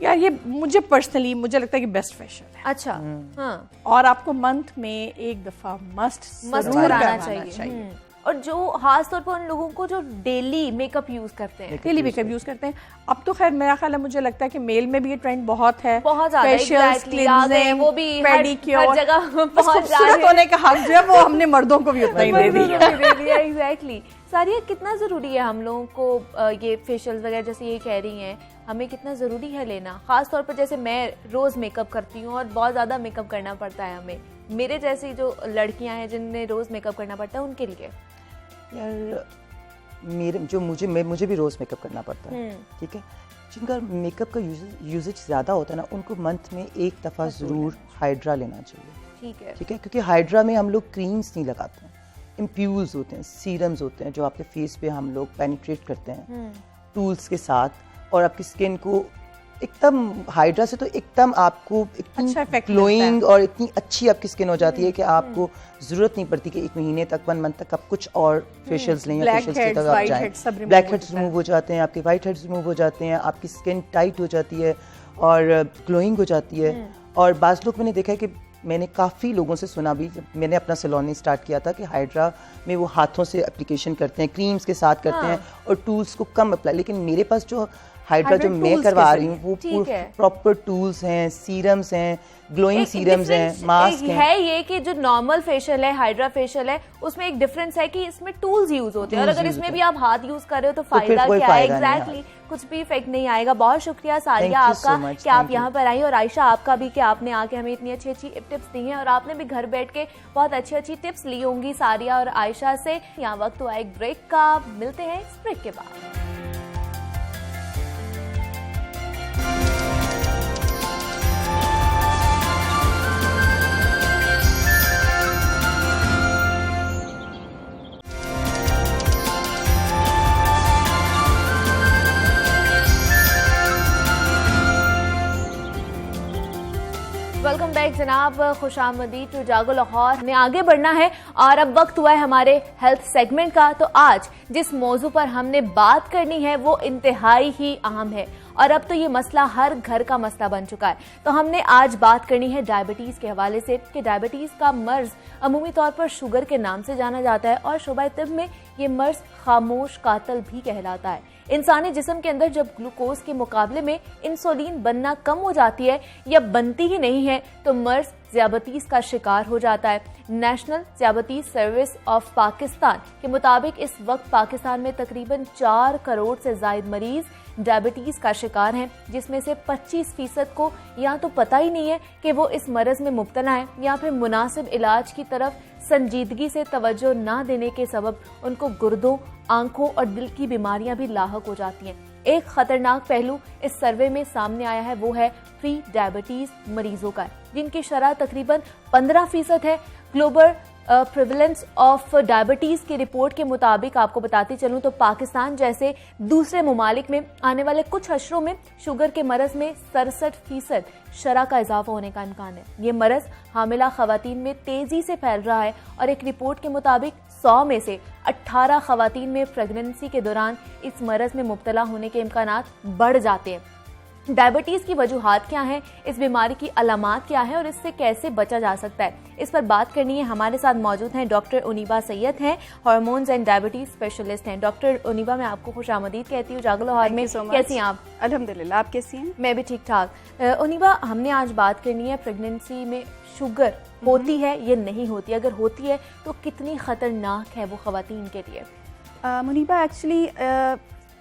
C: यार ये मुझे पर्सनली मुझे लगता है कि बेस्ट फेशियल है।
A: अच्छा, हाँ,
C: और आपको मंथ में एक दफा मस्त
A: कराना चाहिए। और जो खास तौर पर उन लोगों को जो डेली मेकअप यूज करते हैं,
C: डेली मेकअप यूज करते हैं, अब तो खैर मेरा ख्याल है, मुझे लगता है कि मेल में भी ये ट्रेंड बहुत है,
A: बहुत ज्यादा,
C: फेशियल्स, क्लींजिंग,
A: वो भी
C: पेडिक्योर,
A: हर जगह
C: खूबसूरत होने का हक जो है वो हमने मर्दों को भी उतना ही दे दिया।
A: एग्जैक्टली। सारिया, कितना जरूरी है हम लोगों को ये फेशियल वगैरह जैसे ये कह रही हैं, हमें कितना जरूरी है लेना? खास तौर पर जैसे मैं रोज मेकअप करती हूँ और बहुत ज्यादा मेकअप करना पड़ता है हमें, मेरे जैसी जो लड़कियां हैं जिन्हें रोज मेकअप करना पड़ता है उनके लिए।
B: यार मुझे भी रोज मेकअप करना पड़ता है, ठीक है। जिनका मेकअप का यूजेज ज्यादा होता है ना, उनको मंथ में एक दफा जरूर हाइड्रा लेना चाहिए, ठीक है, क्योंकि हाइड्रा में हम लोग क्रीम्स नहीं लगाते हैं, इम्प्यूल्स होते हैं, सीरम्स होते हैं जो आपके फेस पे हम लोग पेनिट्रेट करते हैं टूल्स के साथ, और आपकी स्किन को एकदम हाइड्रा से तो एकदम आपको इतनी ग्लोइंग और इतनी अच्छी आपकी स्किन हो जाती है कि आपको जरूरत नहीं पड़ती कि 1 महीने तक 1 मंथ तक आप कुछ और फेशियल्स लें या फेशियल्स के तक आप जाएं। ब्लैक हेड्स रिमूव हो जाते हैं, आपके वाइट हेड्स रिमूव हो जाते हैं, आपकी स्किन टाइट हो जाती है और ग्लोइंग हो जाती है। और बाज़ लोग मैंने देखा है कि मैंने काफ़ी लोगों से सुना भी, जब मैंने अपना सैलून स्टार्ट किया था, कि हाइड्रा में वो हाथों से एप्लीकेशन करते हैं, क्रीम्स के साथ करते हैं और टूल्स को कम अप्लाई, लेकिन मेरे पास जो हाइड्रा जो मैं करवा रही हूँ वो प्रॉपर टूल्स हैं, सीरम्स हैं, ग्लोइंग सीरम्स हैं, मास्क
A: है ये कि जो नॉर्मल फेशियल है, हाइड्रा फेशियल है, उसमें एक डिफरेंस है कि इसमें टूल्स यूज होते हैं, और अगर इसमें भी आप हाथ यूज कर रहे हो तो फायदा क्या है? एग्जैक्टली कुछ भी इफेक्ट नहीं आएगा। बहुत शुक्रिया सारिया आपका कि आप यहाँ पर आई, और आयशा आपका भी कि आपने आके हमें इतनी अच्छी अच्छी टिप्स दी हैं, और आपने भी घर बैठ के बहुत अच्छी अच्छी टिप्स ली होंगी सारिया और आयशा से। यहाँ वक्त हुआ एक ब्रेक का, मिलते हैं इस ब्रेक के बाद। वेलकम बैक जनाब, खुशामदीद टू जागो लाहौर। हमें आगे बढ़ना है और अब वक्त हुआ है हमारे हेल्थ सेगमेंट का। तो आज जिस मौजू पर हमने बात करनी है वो इंतहाई ही अहम है, और अब तो ये मसला हर घर का मसला बन चुका है। तो हमने आज बात करनी है डायबिटीज के हवाले से कि डायबिटीज का मर्ज अमूमी तौर पर शुगर के नाम से जाना जाता है, और शोबा तिब में ये मर्ज खामोश कातिल भी कहलाता है। इंसानी जिस्म के अंदर जब ग्लूकोज के मुकाबले में इंसुलिन बनना कम हो जाती है या बनती ही नहीं है तो मर्ज ज़ियाबतीस का शिकार हो जाता है। नेशनल ज़ियाबतीस सर्विस ऑफ पाकिस्तान के मुताबिक इस वक्त पाकिस्तान में तकरीबन 4 करोड़ से ज्यादा मरीज डायबिटीज का शिकार हैं, जिसमें से 25% को या तो पता ही नहीं है कि वो इस मरज में मुब्तला है, या फिर मुनासिब इलाज की तरफ संजीदगी से तवज्जो ना देने के सबब उनको गुर्दों, आंखों और दिल की बीमारियां भी लाहक हो जाती हैं। एक खतरनाक पहलू इस सर्वे में सामने आया है, वो है प्री डायबिटीज मरीजों का, जिनकी शरह तकरीबन 15% है। ग्लोबल प्रिवलेंस ऑफ डायबिटीज की रिपोर्ट के मुताबिक आपको बताती चलूं तो पाकिस्तान जैसे दूसरे ममालिक में आने वाले कुछ अशरों में शुगर के मरज में 67% शरह का इजाफा होने का इम्कान है। ये मरज हामिला खवातीन में तेजी से फैल रहा है, और एक रिपोर्ट के मुताबिक 100 में से 18 खवातीन में प्रेगनेंसी के दौरान इस मरज में मुब्तला होने के इम्कानात बढ़ जाते हैं। डायबिटीज की वजूहात क्या हैं, इस बीमारी की अलामात क्या है और इससे कैसे बचा जा सकता है, इस पर बात करनी है। हमारे साथ मौजूद हैं डॉक्टर उनीबा सैयद हैं, हार्मोन्स एंड डायबिटीज स्पेशलिस्ट हैं। डॉक्टर उनीबा, मैं आपको खुशामदीद कहती हूँ जागो लाहौर में। कैसी हैं आप?
D: अल्हम्दुलिल्लाह, आप कैसी हैं?
A: मैं भी ठीक ठाक। उनीबा, हमने आज बात करनी है प्रेगनेंसी में शुगर होती है या नहीं होती, अगर होती है तो कितनी खतरनाक है वो खवातीन के लिए?
D: मुनीबा, एक्चुअली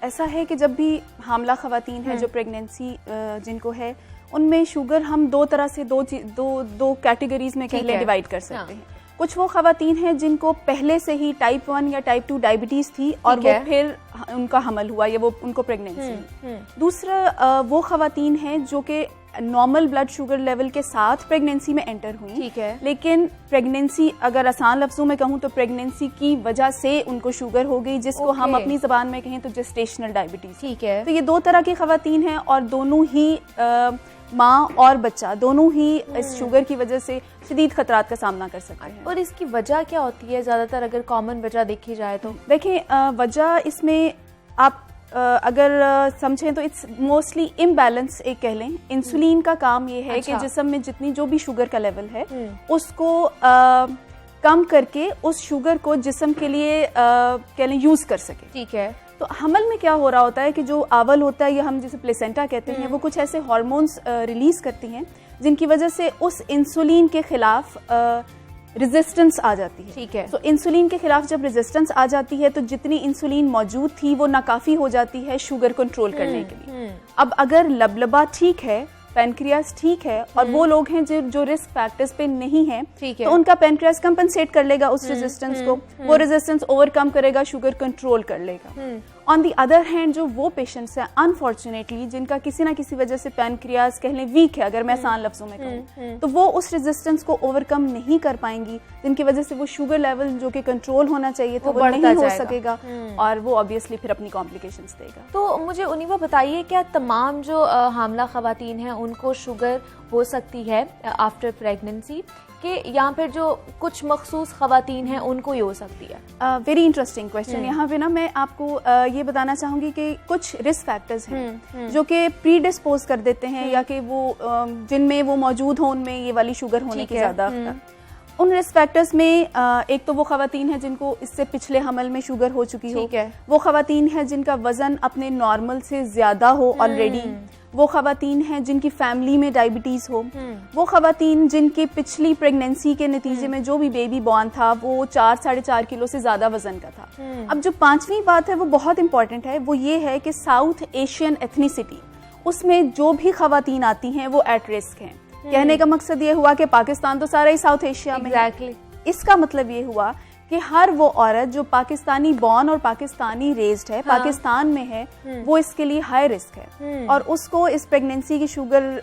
D: ऐसा है कि जब भी हामला खवातीन है जो प्रेगनेंसी जिनको है, उनमें शुगर हम दो तरह से दो कैटेगरीज में कहले डिवाइड कर सकते हैं। कुछ वो खवातीन हैं जिनको पहले से ही टाइप 1 या टाइप 2 डायबिटीज थी और वो फिर उनका हमल हुआ या वो उनको प्रेगनेंसी। दूसरा वो खवातीन हैं जो कि नॉर्मल ब्लड शुगर लेवल के साथ प्रेगनेंसी में एंटर हुई,
A: ठीक है,
D: लेकिन प्रेगनेंसी, अगर आसान लफ्जों में कहूँ तो प्रेगनेंसी की वजह से उनको शुगर हो गई, जिसको हम अपनी जबान में कहें तो जेस्टेशनल डायबिटीज।
A: ठीक है,
D: तो ये दो तरह की खवातीन हैं और दोनों ही माँ और बच्चा दोनों ही इस शुगर की वजह से शदीद खतरात का सामना कर सकते हैं।
A: और इसकी वजह क्या होती है ज्यादातर, अगर कॉमन वजह देखी जाए तो?
D: देखें, वजह इसमें आप अगर समझें तो इट्स मोस्टली इम्बैलेंस एक कह लें। इंसुलिन का काम ये है कि जिस्म में जितनी जो भी शुगर का लेवल है उसको कम करके उस शुगर को जिस्म के लिए कह लें यूज कर सके।
A: ठीक है।
D: तो हमल में क्या हो रहा होता है कि जो आवल होता है या हम जिसे प्लेसेंटा कहते हैं, वो कुछ ऐसे हार्मोन्स रिलीज करती हैं जिनकी वजह से उस इंसुलिन के खिलाफ रेजिस्टेंस आ जाती है।
A: ठीक है।
D: तो इंसुलिन के खिलाफ जब रेजिस्टेंस आ जाती है तो जितनी इंसुलिन मौजूद थी वो नाकाफी हो जाती है शुगर कंट्रोल करने के लिए। अब अगर लबलबा ठीक है, पेनक्रियास ठीक है, और वो लोग हैं जो रिस्क फैक्टर्स पे नहीं है, तो उनका पेनक्रियास कंपनसेट कर लेगा उस रेजिस्टेंस को, वो रेजिस्टेंस ओवरकम करेगा, शुगर कंट्रोल कर लेगा। ऑन दी अदर हैंड जो वो पेशेंट्स हैं अनफॉर्चुनेटली जिनका किसी ना किसी वजह से पेनक्रियास कह लें वीक है, अगर मैं आसान लफ्जों में कहूँ, तो वो उस रेजिस्टेंस को ओवरकम नहीं कर पाएंगी, जिनकी वजह से वो शुगर लेवल जो कि कंट्रोल होना चाहिए था वो नहीं हो सकेगा और वो ऑब्वियसली फिर अपनी कॉम्प्लिकेशंस देगा।
A: तो मुझे उनीबा बताइए, क्या तमाम जो हामला खवातीन हैं उनको शुगर हो सकती है आफ्टर प्रेगनेंसी, कि यहाँ पर जो कुछ मखसूस खवातीन हैं उनको ये हो सकती है?
D: Very interesting question. यहाँ पे ना मैं आपको ये बताना चाहूंगी कि कुछ रिस्क फैक्टर्स हैं जो कि प्री डिस्पोज कर देते हैं या कि वो जिनमें वो मौजूद हो उनमें ये वाली शुगर होने की ज़्यादा। उन रिस्क फैक्टर्स में एक तो वो खवातीन हैं जिनको इससे पिछले हमल में शुगर हो चुकी हो, वो खवातीन हैं जिनका वजन अपने नॉर्मल से ज़्यादा हो ऑलरेडी, वो खवातीन हैं जिनकी फैमिली में डायबिटीज हो, वो खवातीन जिनकी पिछली प्रेगनेंसी के नतीजे में जो भी बेबी बॉर्न था वो 4-4.5 किलो से ज्यादा वजन का था। अब जो पांचवी बात है वो बहुत इंपॉर्टेंट है, वो ये है कि साउथ एशियन एथनिसिटी, उसमें जो भी खवातीन आती हैं वो एट रिस्क हैं। कहने का मकसद ये हुआ कि पाकिस्तान तो सारा ही साउथ एशिया में है। इसका मतलब ये हुआ कि हर वो औरत जो पाकिस्तानी बॉर्न और पाकिस्तानी रेज्ड है, पाकिस्तान में है, वो इसके लिए हाई रिस्क है और उसको इस प्रेगनेंसी की शुगर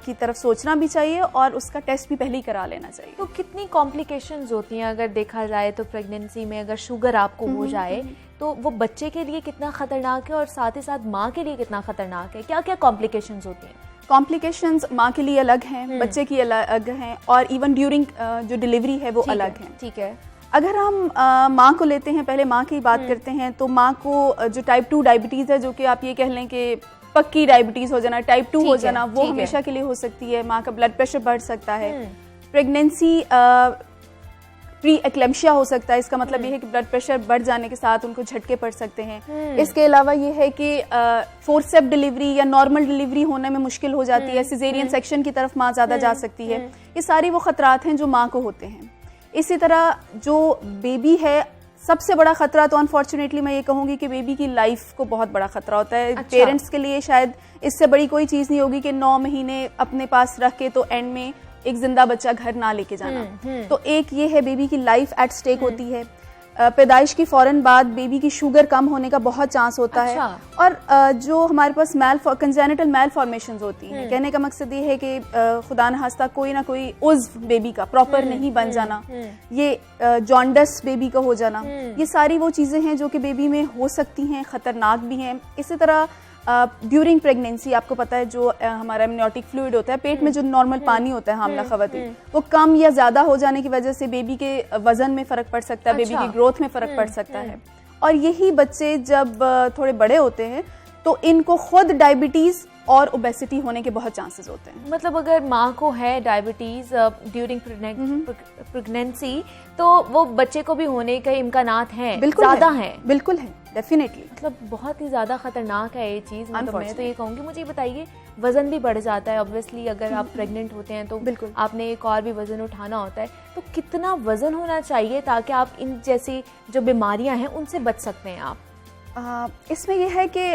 D: की तरफ सोचना भी चाहिए और उसका टेस्ट भी पहले ही करा लेना चाहिए।
A: तो कितनी कॉम्प्लिकेशंस होती हैं अगर देखा जाए तो प्रेगनेंसी में अगर शुगर आपको हो जाए तो वो बच्चे के लिए कितना खतरनाक है और साथ ही साथ माँ के लिए कितना खतरनाक है? क्या क्या कॉम्प्लिकेशंस होती हैं?
D: कॉम्प्लिकेशंस माँ के लिए अलग हैं, बच्चे की अलग हैं और इवन ड्यूरिंग जो डिलीवरी है वो अलग है।
A: ठीक है।
D: अगर हम माँ को लेते हैं, पहले माँ की बात करते हैं, तो माँ को जो टाइप 2 डायबिटीज़ है, जो कि आप ये कह लें कि पक्की डायबिटीज़ हो जाना, टाइप 2 हो जाना, वो हमेशा के लिए हो सकती है। माँ का ब्लड प्रेशर बढ़ सकता है, प्रेगनेंसी प्री एक्लेम्शिया हो सकता है। इसका मतलब ये है कि ब्लड प्रेशर बढ़ जाने के साथ उनको झटके पड़ सकते हैं। इसके अलावा ये है कि फोर्सेप डिलीवरी या नॉर्मल डिलीवरी होने में मुश्किल हो जाती है, सिजेरियन सेक्शन की तरफ माँ ज़्यादा जा सकती है। ये सारी वो खतरात हैं जो माँ को होते हैं। इसी तरह जो बेबी है, सबसे बड़ा खतरा तो अनफॉर्चुनेटली मैं ये कहूँगी कि बेबी की लाइफ को बहुत बड़ा खतरा होता है। अच्छा। पेरेंट्स के लिए शायद इससे बड़ी कोई चीज़ नहीं होगी कि 9 महीने अपने पास रख के तो एंड में एक जिंदा बच्चा घर ना लेके जाना। तो एक ये है, बेबी की लाइफ एट स्टेक होती है। पैदाइश की फौरन बाद बेबी की शुगर कम होने का बहुत चांस होता है। और जो हमारे पास कंजेनिटल मैलफॉर्मेशंस होती हैं, कहने का मकसद ये है कि खुदा न खास्ता कोई ना कोई उज़्व बेबी का प्रॉपर नहीं बन जाना, ये जॉन्डस बेबी का हो जाना, ये सारी वो चीज़ें हैं जो कि बेबी में हो सकती हैं, ख़तरनाक भी हैं। इसी तरह ड्यूरिंग प्रेगनेंसी आपको पता है जो हमारा एमनियोटिक फ्लूइड होता है, पेट में जो नॉर्मल पानी होता है हामला खवातीन, वो कम या ज़्यादा हो जाने की वजह से बेबी के वजन में फ़र्क पड़ सकता है, बेबी की ग्रोथ में फ़र्क पड़ सकता है। और यही बच्चे जब थोड़े बड़े होते हैं तो इनको खुद डायबिटीज़ और ओबेसिटी होने के बहुत चांसेस होते हैं।
A: मतलब अगर माँ को है डायबिटीज़ ड्यूरिंग प्रेगनेंसी तो वो बच्चे को भी होने के इम्कानात हैं, ज़्यादा हैं।
D: बिल्कुल है, डेफिनेटली।
A: मतलब बहुत ही ज़्यादा खतरनाक है ये चीज़। मतलब मैं तो ये कहूँगी, मुझे बताइए, वज़न भी बढ़ जाता है ऑब्वियसली अगर आप प्रेग्नेंट होते हैं तो बिल्कुल आपने एक और भी वज़न उठाना होता है, तो कितना वज़न होना चाहिए ताकि आप इन जैसी जो बीमारियाँ हैं उनसे बच सकते हैं आप?
D: इसमें यह है कि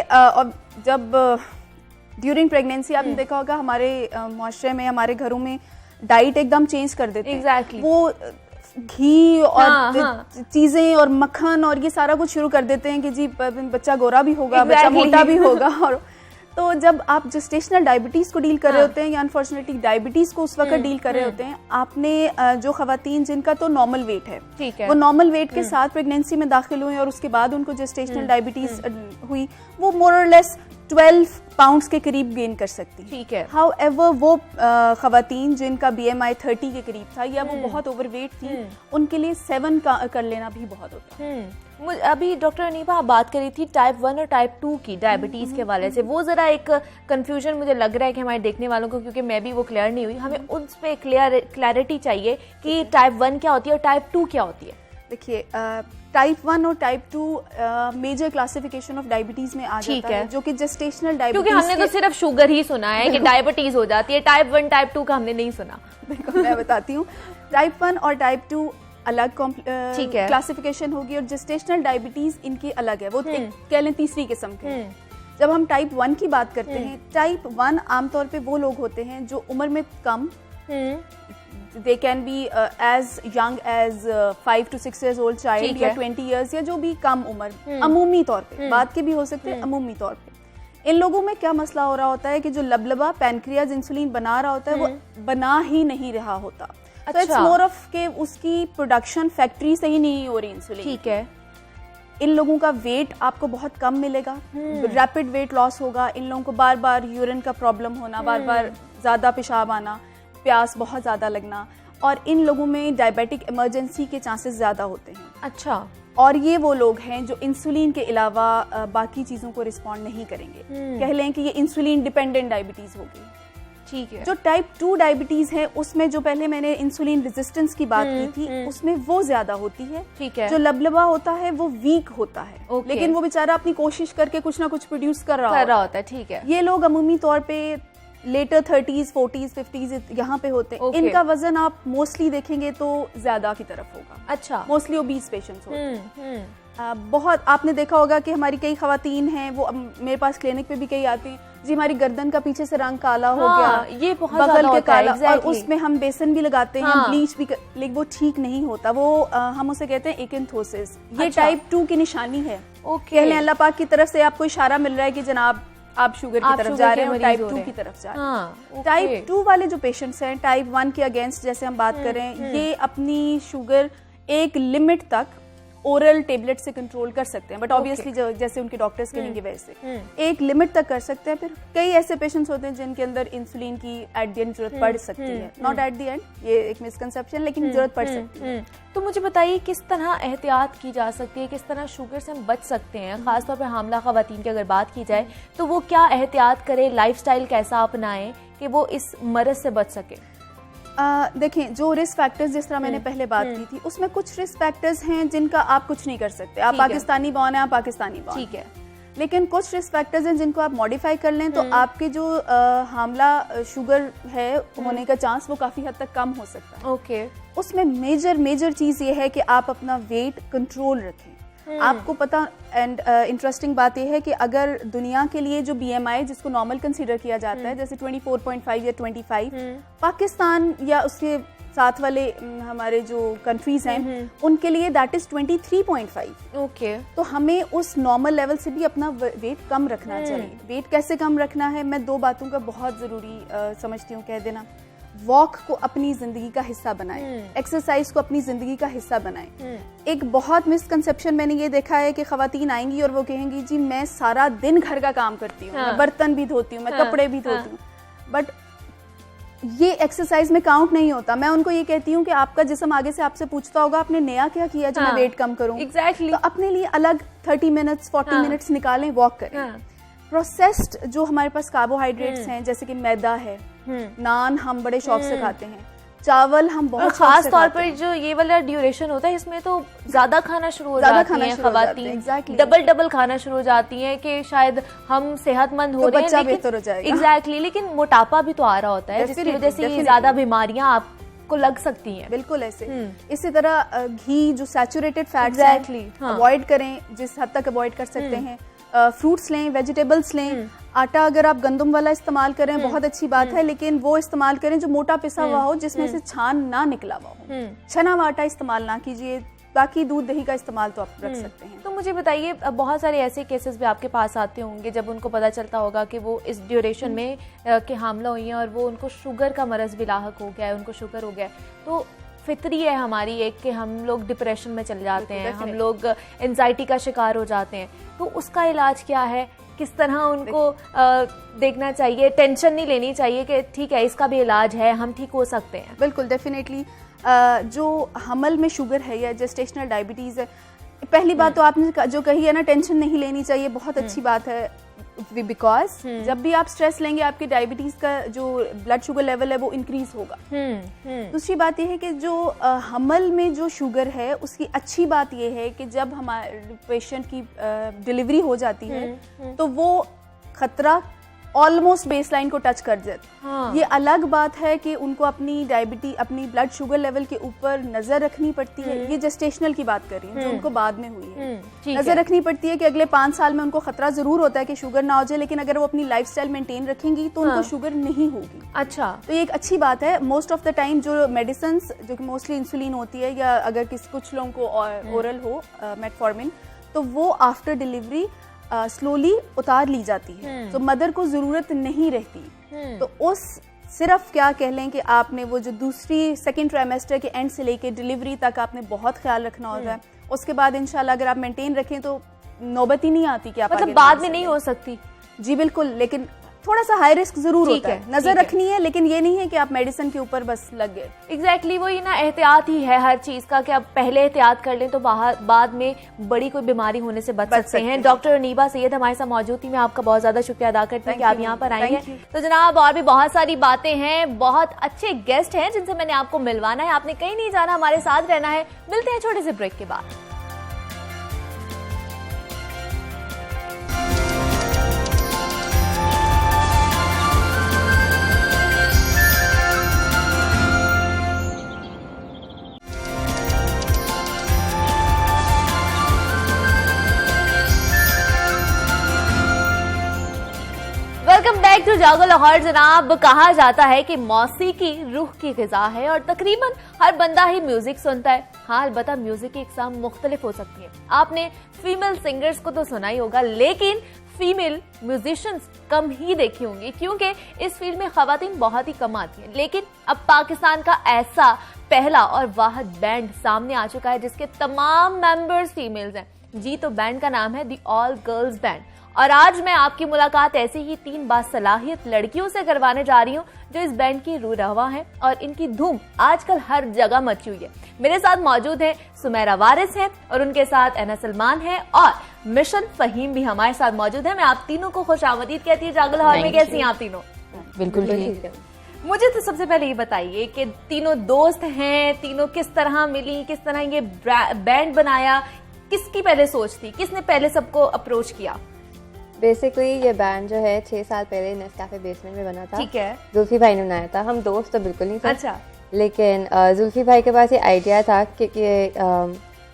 D: जब ड्यूरिंग प्रेगनेंसी आपने देखा होगा हमारे माशरे में, हमारे घरों में डाइट एकदम चेंज कर देते हैं।
A: Exactly.
D: वो घी और चीज़ें और मक्खन और ये सारा कुछ शुरू कर देते हैं कि जी बच्चा गोरा भी होगा, बच्चा मोटा भी होगा। और तो जब आप जेस्टेशनल डायबिटीज़ को डील कर रहे होते हैं या अनफॉर्चुनेटली डायबिटीज़ को उस वक्त डील कर रहे होते हैं, आपने जो खवातीन जिनका तो नॉर्मल वेट है, ठीक है, वो नॉर्मल वेट के साथ प्रेगनेंसी में दाखिल हुई और उसके बाद उनको जेस्टेशनल डायबिटीज़ हुई, वो मोर और लेस 12 पाउंड्स के करीब गेन कर सकती है। ठीक है। हाउएवर वो खवातीन जिनका BMI 30 के करीब था या वो बहुत ओवरवेट थी, उनके लिए 7 का कर लेना भी बहुत होता है।
A: अभी डॉक्टर अनीबा आप बात करी थी टाइप 1 और टाइप 2 की डायबिटीज़ के वाले से, वो ज़रा एक कंफ्यूजन मुझे लग रहा है कि हमारे देखने वालों को, क्योंकि मैं भी वो क्लियर नहीं हुई, हमें उस पर क्लैरिटी चाहिए कि टाइप 1 क्या होती है और टाइप 2 क्या होती है।
D: देखिए, टाइप 1 और type 2 major classification of diabetes में आ जाता है, जो कि जेस्टेशनल डायबिटीज,
A: क्योंकि हमने तो सिर्फ शुगर ही सुना है कि डायबिटीज हो जाती है, टाइप 1 टाइप 2 का हमने नहीं सुना।
D: बिल्कुल, मैं बताती हूँ। टाइप 1 और टाइप 2 अलग क्लासिफिकेशन होगी और जेस्टेशनल डायबिटीज इनकी अलग है, वो कह लें तीसरी किस्म के। जब हम टाइप 1 की बात करते हैं, टाइप 1 आमतौर पे वो लोग होते हैं जो उम्र में कम, they can be as young as 5 to 6 years old child या 20 years या जो भी कम उम्र, अमूमी तौर पे, बात के भी हो सकते हैं अमूमी तौर पे। इन लोगों में क्या मसला हो रहा होता है कि जो लबलबा पैनक्रियाज इंसुलिन बना रहा होता है वो बना ही नहीं रहा होता। तो इट्स मोर ऑफ के उसकी प्रोडक्शन फैक्ट्री से ही नहीं हो रही इंसुलिन। ठीक है। इन लोगों का वेट आपको बहुत कम मिलेगा, रैपिड वेट लॉस होगा, इन लोगों को बार बार यूरिन का प्रॉब्लम होना, बार बार ज्यादा पेशाब आना, प्यास बहुत ज़्यादा लगना, और इन लोगों में डायबिटिक इमरजेंसी के चांसेस ज़्यादा होते हैं।
A: अच्छा,
D: और ये वो लोग हैं जो इंसुलिन के अलावा बाकी चीज़ों को रिस्पॉन्ड नहीं करेंगे। कह लें कि ये इंसुलिन डिपेंडेंट डायबिटीज़ होगी।
A: ठीक है।
D: जो टाइप 2 डायबिटीज है उसमें जो पहले मैंने इंसुलिन रेजिस्टेंस की बात की थी उसमें वो ज्यादा होती है।
A: ठीक है।
D: जो लबलबा होता है वो वीक होता है,
A: ओके।
D: लेकिन वो बेचारा अपनी कोशिश करके कुछ ना कुछ प्रोड्यूस कर रहा
A: होता है। ठीक है।
D: ये लोग अमूमी तौर पे लेटर 30s, 40s, 50s यहाँ पे होते हैं।
A: ओके।
D: इनका वजन आप मोस्टली देखेंगे तो ज्यादा की तरफ होगा।
A: अच्छा।
D: मोस्टली ओबीस पेशेंट्स होते हैं। बहुत आपने देखा होगा कि हमारी कई खवातीन हैं, वो मेरे पास क्लिनिक पे भी कई आती हैं, जी हमारी गर्दन का पीछे से रंग काला हो गया,
A: ये बहुत
D: बगल
A: ज्यादा
D: के
A: होता है,
D: काला, और
A: exactly।
D: उसमें हम बेसन भी लगाते हैं,
A: हाँ।
D: ब्लीच भी लेकिन वो ठीक नहीं होता। वो हम उसे कहते हैं एकेंथोसिस। ये
A: अच्छा।
D: टाइप 2 की निशानी है।
A: ओके।
D: कह लें अल्लाह पाक की तरफ से आपको इशारा मिल रहा है कि जनाब आप शुगर की तरफ जा रहे हैं, टाइप 2 की तरफ जा रहे हैं। टाइप 2 वाले जो पेशेंट्स हैं, टाइप 1 के अगेंस्ट जैसे हम बात करें, ये अपनी शुगर एक लिमिट तक ओरल टेबलेट से कंट्रोल कर सकते हैं, बट ऑब्वियसली जैसे उनके डॉक्टर्स कहेंगे वैसे एक लिमिट तक कर सकते हैं। फिर कई ऐसे पेशेंट्स होते हैं जिनके अंदर इंसुलिन की एट द एंड जरूरत पड़ सकती है, नॉट एट द एंड, ये एक मिसकंसेप्शन, लेकिन जरूरत पड़ सकती है।
A: तो मुझे बताइए किस तरह एहतियात की जा सकती है, किस तरह शुगर से हम बच सकते हैं, खासतौर पर हामला खवातीन की अगर बात की जाए तो वो क्या एहतियात करें, लाइफस्टाइल कैसा अपनाएं कि वो इस मरज से बच सके?
D: देखें, जो रिस्क फैक्टर्स जिस तरह मैंने पहले बात की थी, उसमें कुछ रिस्क फैक्टर्स हैं जिनका आप कुछ नहीं कर सकते। आप पाकिस्तानी बॉर्न हैं, आप पाकिस्तानी बॉर्न, ठीक है, लेकिन कुछ रिस्क फैक्टर्स हैं जिनको आप मॉडिफाई कर लें तो आपके जो हामला शुगर है होने का चांस वो काफ़ी हद तक कम हो सकता है।
A: ओके।
D: उसमें मेजर चीज़ ये है कि आप अपना वेट कंट्रोल रखें। आपको पता, एंड इंटरेस्टिंग बात यह है कि अगर दुनिया के लिए जो BMI जिसको नॉर्मल कंसीडर किया जाता है, जैसे 24.5 या 25, पाकिस्तान या उसके साथ वाले हमारे जो कंट्रीज हैं उनके लिए दैट इज 23.5।
A: ओके।
D: तो हमें उस नॉर्मल लेवल से भी अपना वेट कम रखना चाहिए। वेट कैसे कम रखना है, मैं 2 बातों का बहुत जरूरी समझती हूँ कह देना। वॉक को अपनी जिंदगी का हिस्सा बनाएं, एक्सरसाइज को अपनी जिंदगी का हिस्सा बनाएं। एक बहुत मिसकंसेप्शन मैंने ये देखा है कि खवातीन आएंगी और वो कहेंगी जी मैं सारा दिन घर का काम करती हूँ, मैं बर्तन भी धोती हूँ, मैं कपड़े भी धोती हूँ, बट ये एक्सरसाइज में काउंट नहीं होता। मैं उनको ये कहती हूँ कि आपका जिस्म आगे से आपसे पूछता होगा आपने नया क्या किया जो मैं वेट कम करूँ।
A: एग्जैक्टली।
D: तो अपने लिए अलग 30 मिनट्स 40 मिनट्स निकालें, वॉक करें। प्रोसेस्ड जो हमारे पास कार्बोहाइड्रेट्स हैं, जैसे कि मैदा है, नान हम बड़े शौक से खाते हैं, चावल हम बहुत
A: खास तौर पर जो ये वाला ड्यूरेशन होता है इसमें तो ज्यादा खाना शुरू हो जाती हैं खवातीन, डबल खाना शुरू हो जाती हैं कि शायद हम सेहतमंद हो रहे हैं, लेकिन एग्जैक्टली, लेकिन मोटापा भी तो आ रहा होता है जिसकी वजह से ज्यादा बीमारियां आपको लग सकती हैं।
D: बिल्कुल ऐसे। इसी तरह घी जो सैचुरेटेड फैट्स हैं अवॉइड करें, जिस हद तक अवॉइड कर सकते हैं। फ्रूट्स लें, वेजिटेबल्स लें। आटा अगर आप गंदम वाला इस्तेमाल करें बहुत अच्छी बात है, लेकिन वो इस्तेमाल करें जो मोटा पिसा हुआ हो, जिसमें से छान ना निकला हुआ हो। छना हुआ आटा इस्तेमाल ना कीजिए। बाकी दूध दही का इस्तेमाल तो आप रख सकते हैं।
A: तो मुझे बताइए, बहुत सारे ऐसे केसेस भी आपके पास आते होंगे जब उनको पता चलता होगा कि वो इस ड्यूरेशन में के हामला हुई हैं और वो उनको शुगर का मरज भी लाहक हो गया है, उनको शुगर हो गया है, तो फितरी है हमारी एक कि हम लोग डिप्रेशन में चले जाते हैं, हम लोग एंजाइटी का शिकार हो जाते हैं। तो उसका इलाज क्या है, किस तरह उनको देखना चाहिए? टेंशन नहीं लेनी चाहिए कि ठीक है इसका भी इलाज है, हम ठीक हो सकते हैं।
D: बिल्कुल, डेफिनेटली। जो हमल में शुगर है या जेस्टेशनल डायबिटीज़ है, पहली बात तो आपने जो कही है ना, टेंशन नहीं लेनी चाहिए, बहुत अच्छी बात है, बिकॉज जब भी आप स्ट्रेस लेंगे आपकी डायबिटीज का जो ब्लड शुगर लेवल है वो इंक्रीज होगा। दूसरी बात यह है कि जो हमल में जो शुगर है उसकी अच्छी बात यह है कि जब हमारे पेशेंट की डिलीवरी हो जाती है तो वो खतरा ऑलमोस्ट बेसलाइन को टच कर जाता है। ये अलग बात है कि उनको अपनी ब्लड शुगर लेवल के ऊपर नजर रखनी पड़ती है। ये जेस्टेशनल की बात कर रही हूँ जो उनको बाद में हुई है। नजर रखनी पड़ती है कि अगले 5 साल में उनको खतरा जरूर होता है कि शुगर ना हो जाए, लेकिन अगर वो अपनी लाइफस्टाइल मेंटेन रखेंगी तो उनको शुगर नहीं होगी।
A: अच्छा,
D: तो ये एक अच्छी बात है। मोस्ट ऑफ द टाइम जो मेडिसिन जो कि मोस्टली इंसुलिन होती है या अगर कुछ लोगों को ओरल हो मेटफॉर्मिन, तो वो आफ्टर डिलीवरी स्लोली उतार ली जाती है, तो मदर को जरूरत नहीं रहती। तो उस सिर्फ क्या कह लें कि आपने वो जो दूसरी सेकंड ट्राइमेस्टर के एंड से लेके डिलीवरी तक आपने बहुत ख्याल रखना होता है। उसके बाद इंशाल्लाह अगर आप मेंटेन रखें तो नौबत ही नहीं आती कि आप
A: मतलब बाद में नहीं हो सकती।
D: जी बिल्कुल, लेकिन थोड़ा सा हाई रिस्क जरूर
A: ठीक
D: होता
A: है,
D: है, नजर
A: ठीक है।
D: रखनी है, लेकिन ये नहीं है कि आप मेडिसिन के ऊपर बस लग गए।
A: एग्जैक्टली वही ना, एहतियात ही है हर चीज का कि आप पहले एहतियात कर लें तो बाद में बड़ी कोई बीमारी होने से बच सकते हैं। डॉक्टर अनीबा सैयद हमारे साथ मौजूद थी, मैं आपका बहुत ज्यादा शुक्रिया अदा करती हूँ कि आप यहाँ पर आई हैं। तो जनाब और भी बहुत सारी बातें हैं, बहुत अच्छे गेस्ट हैं जिनसे मैंने आपको मिलवाना है, आपने कहीं नहीं जाना, हमारे साथ रहना है। मिलते हैं छोटे से ब्रेक के बाद। वेलकम बैक टू जागो लाहौर। जनाब, कहा जाता है कि मौसीकी रूह की ग़िज़ा है और तकरीबन हर बंदा ही म्यूजिक सुनता है। हाँ, अलबत्ता म्यूजिक की इकसाम मुख्तलिफ हो सकती है। आपने फीमेल सिंगर्स को तो सुना ही होगा, लेकिन फीमेल म्यूजिशियंस कम ही देखी होंगी क्योंकि इस फील्ड में खवातीन बहुत ही कम आती हैं। लेकिन अब पाकिस्तान का ऐसा पहला और वाहिद बैंड सामने आ चुका है जिसके तमाम मेंबर्स फीमेल्स हैं। जी, तो बैंड का नाम है दी ऑल गर्ल्स बैंड। और आज मैं आपकी मुलाकात ऐसी ही 3 बासलाहियत लड़कियों से करवाने जा रही हूँ जो इस बैंड की रूह रवा हैं और इनकी धूम आजकल हर जगह मची हुई है। मेरे साथ मौजूद है सुमेरा वारिस है और उनके साथ एना सलमान है और मिशन फहीम भी हमारे साथ मौजूद है। मैं आप तीनों को खुशामदीद कहती हूँ। जागो लाहौर में कैसी हैं आप तीनों?
E: बिल्कुल ठीक है।
A: मुझे तो सबसे पहले ये बताइए कि तीनों दोस्त हैं, तीनों किस तरह मिली, किस तरह ये बैंड बनाया, किसकी पहले सोच थी, किसने पहले सबको अप्रोच किया?
E: बेसिकली ये बैंड जो है 6 साल पहले नेस्कैफे बेसमेंट में बना था।
A: ठीक है।
E: जुल्फी भाई ने बनाया था। हम दोस्त तो बिल्कुल नहीं थे।
A: अच्छा।
E: लेकिन जुल्फी भाई के पास ये आइडिया था कि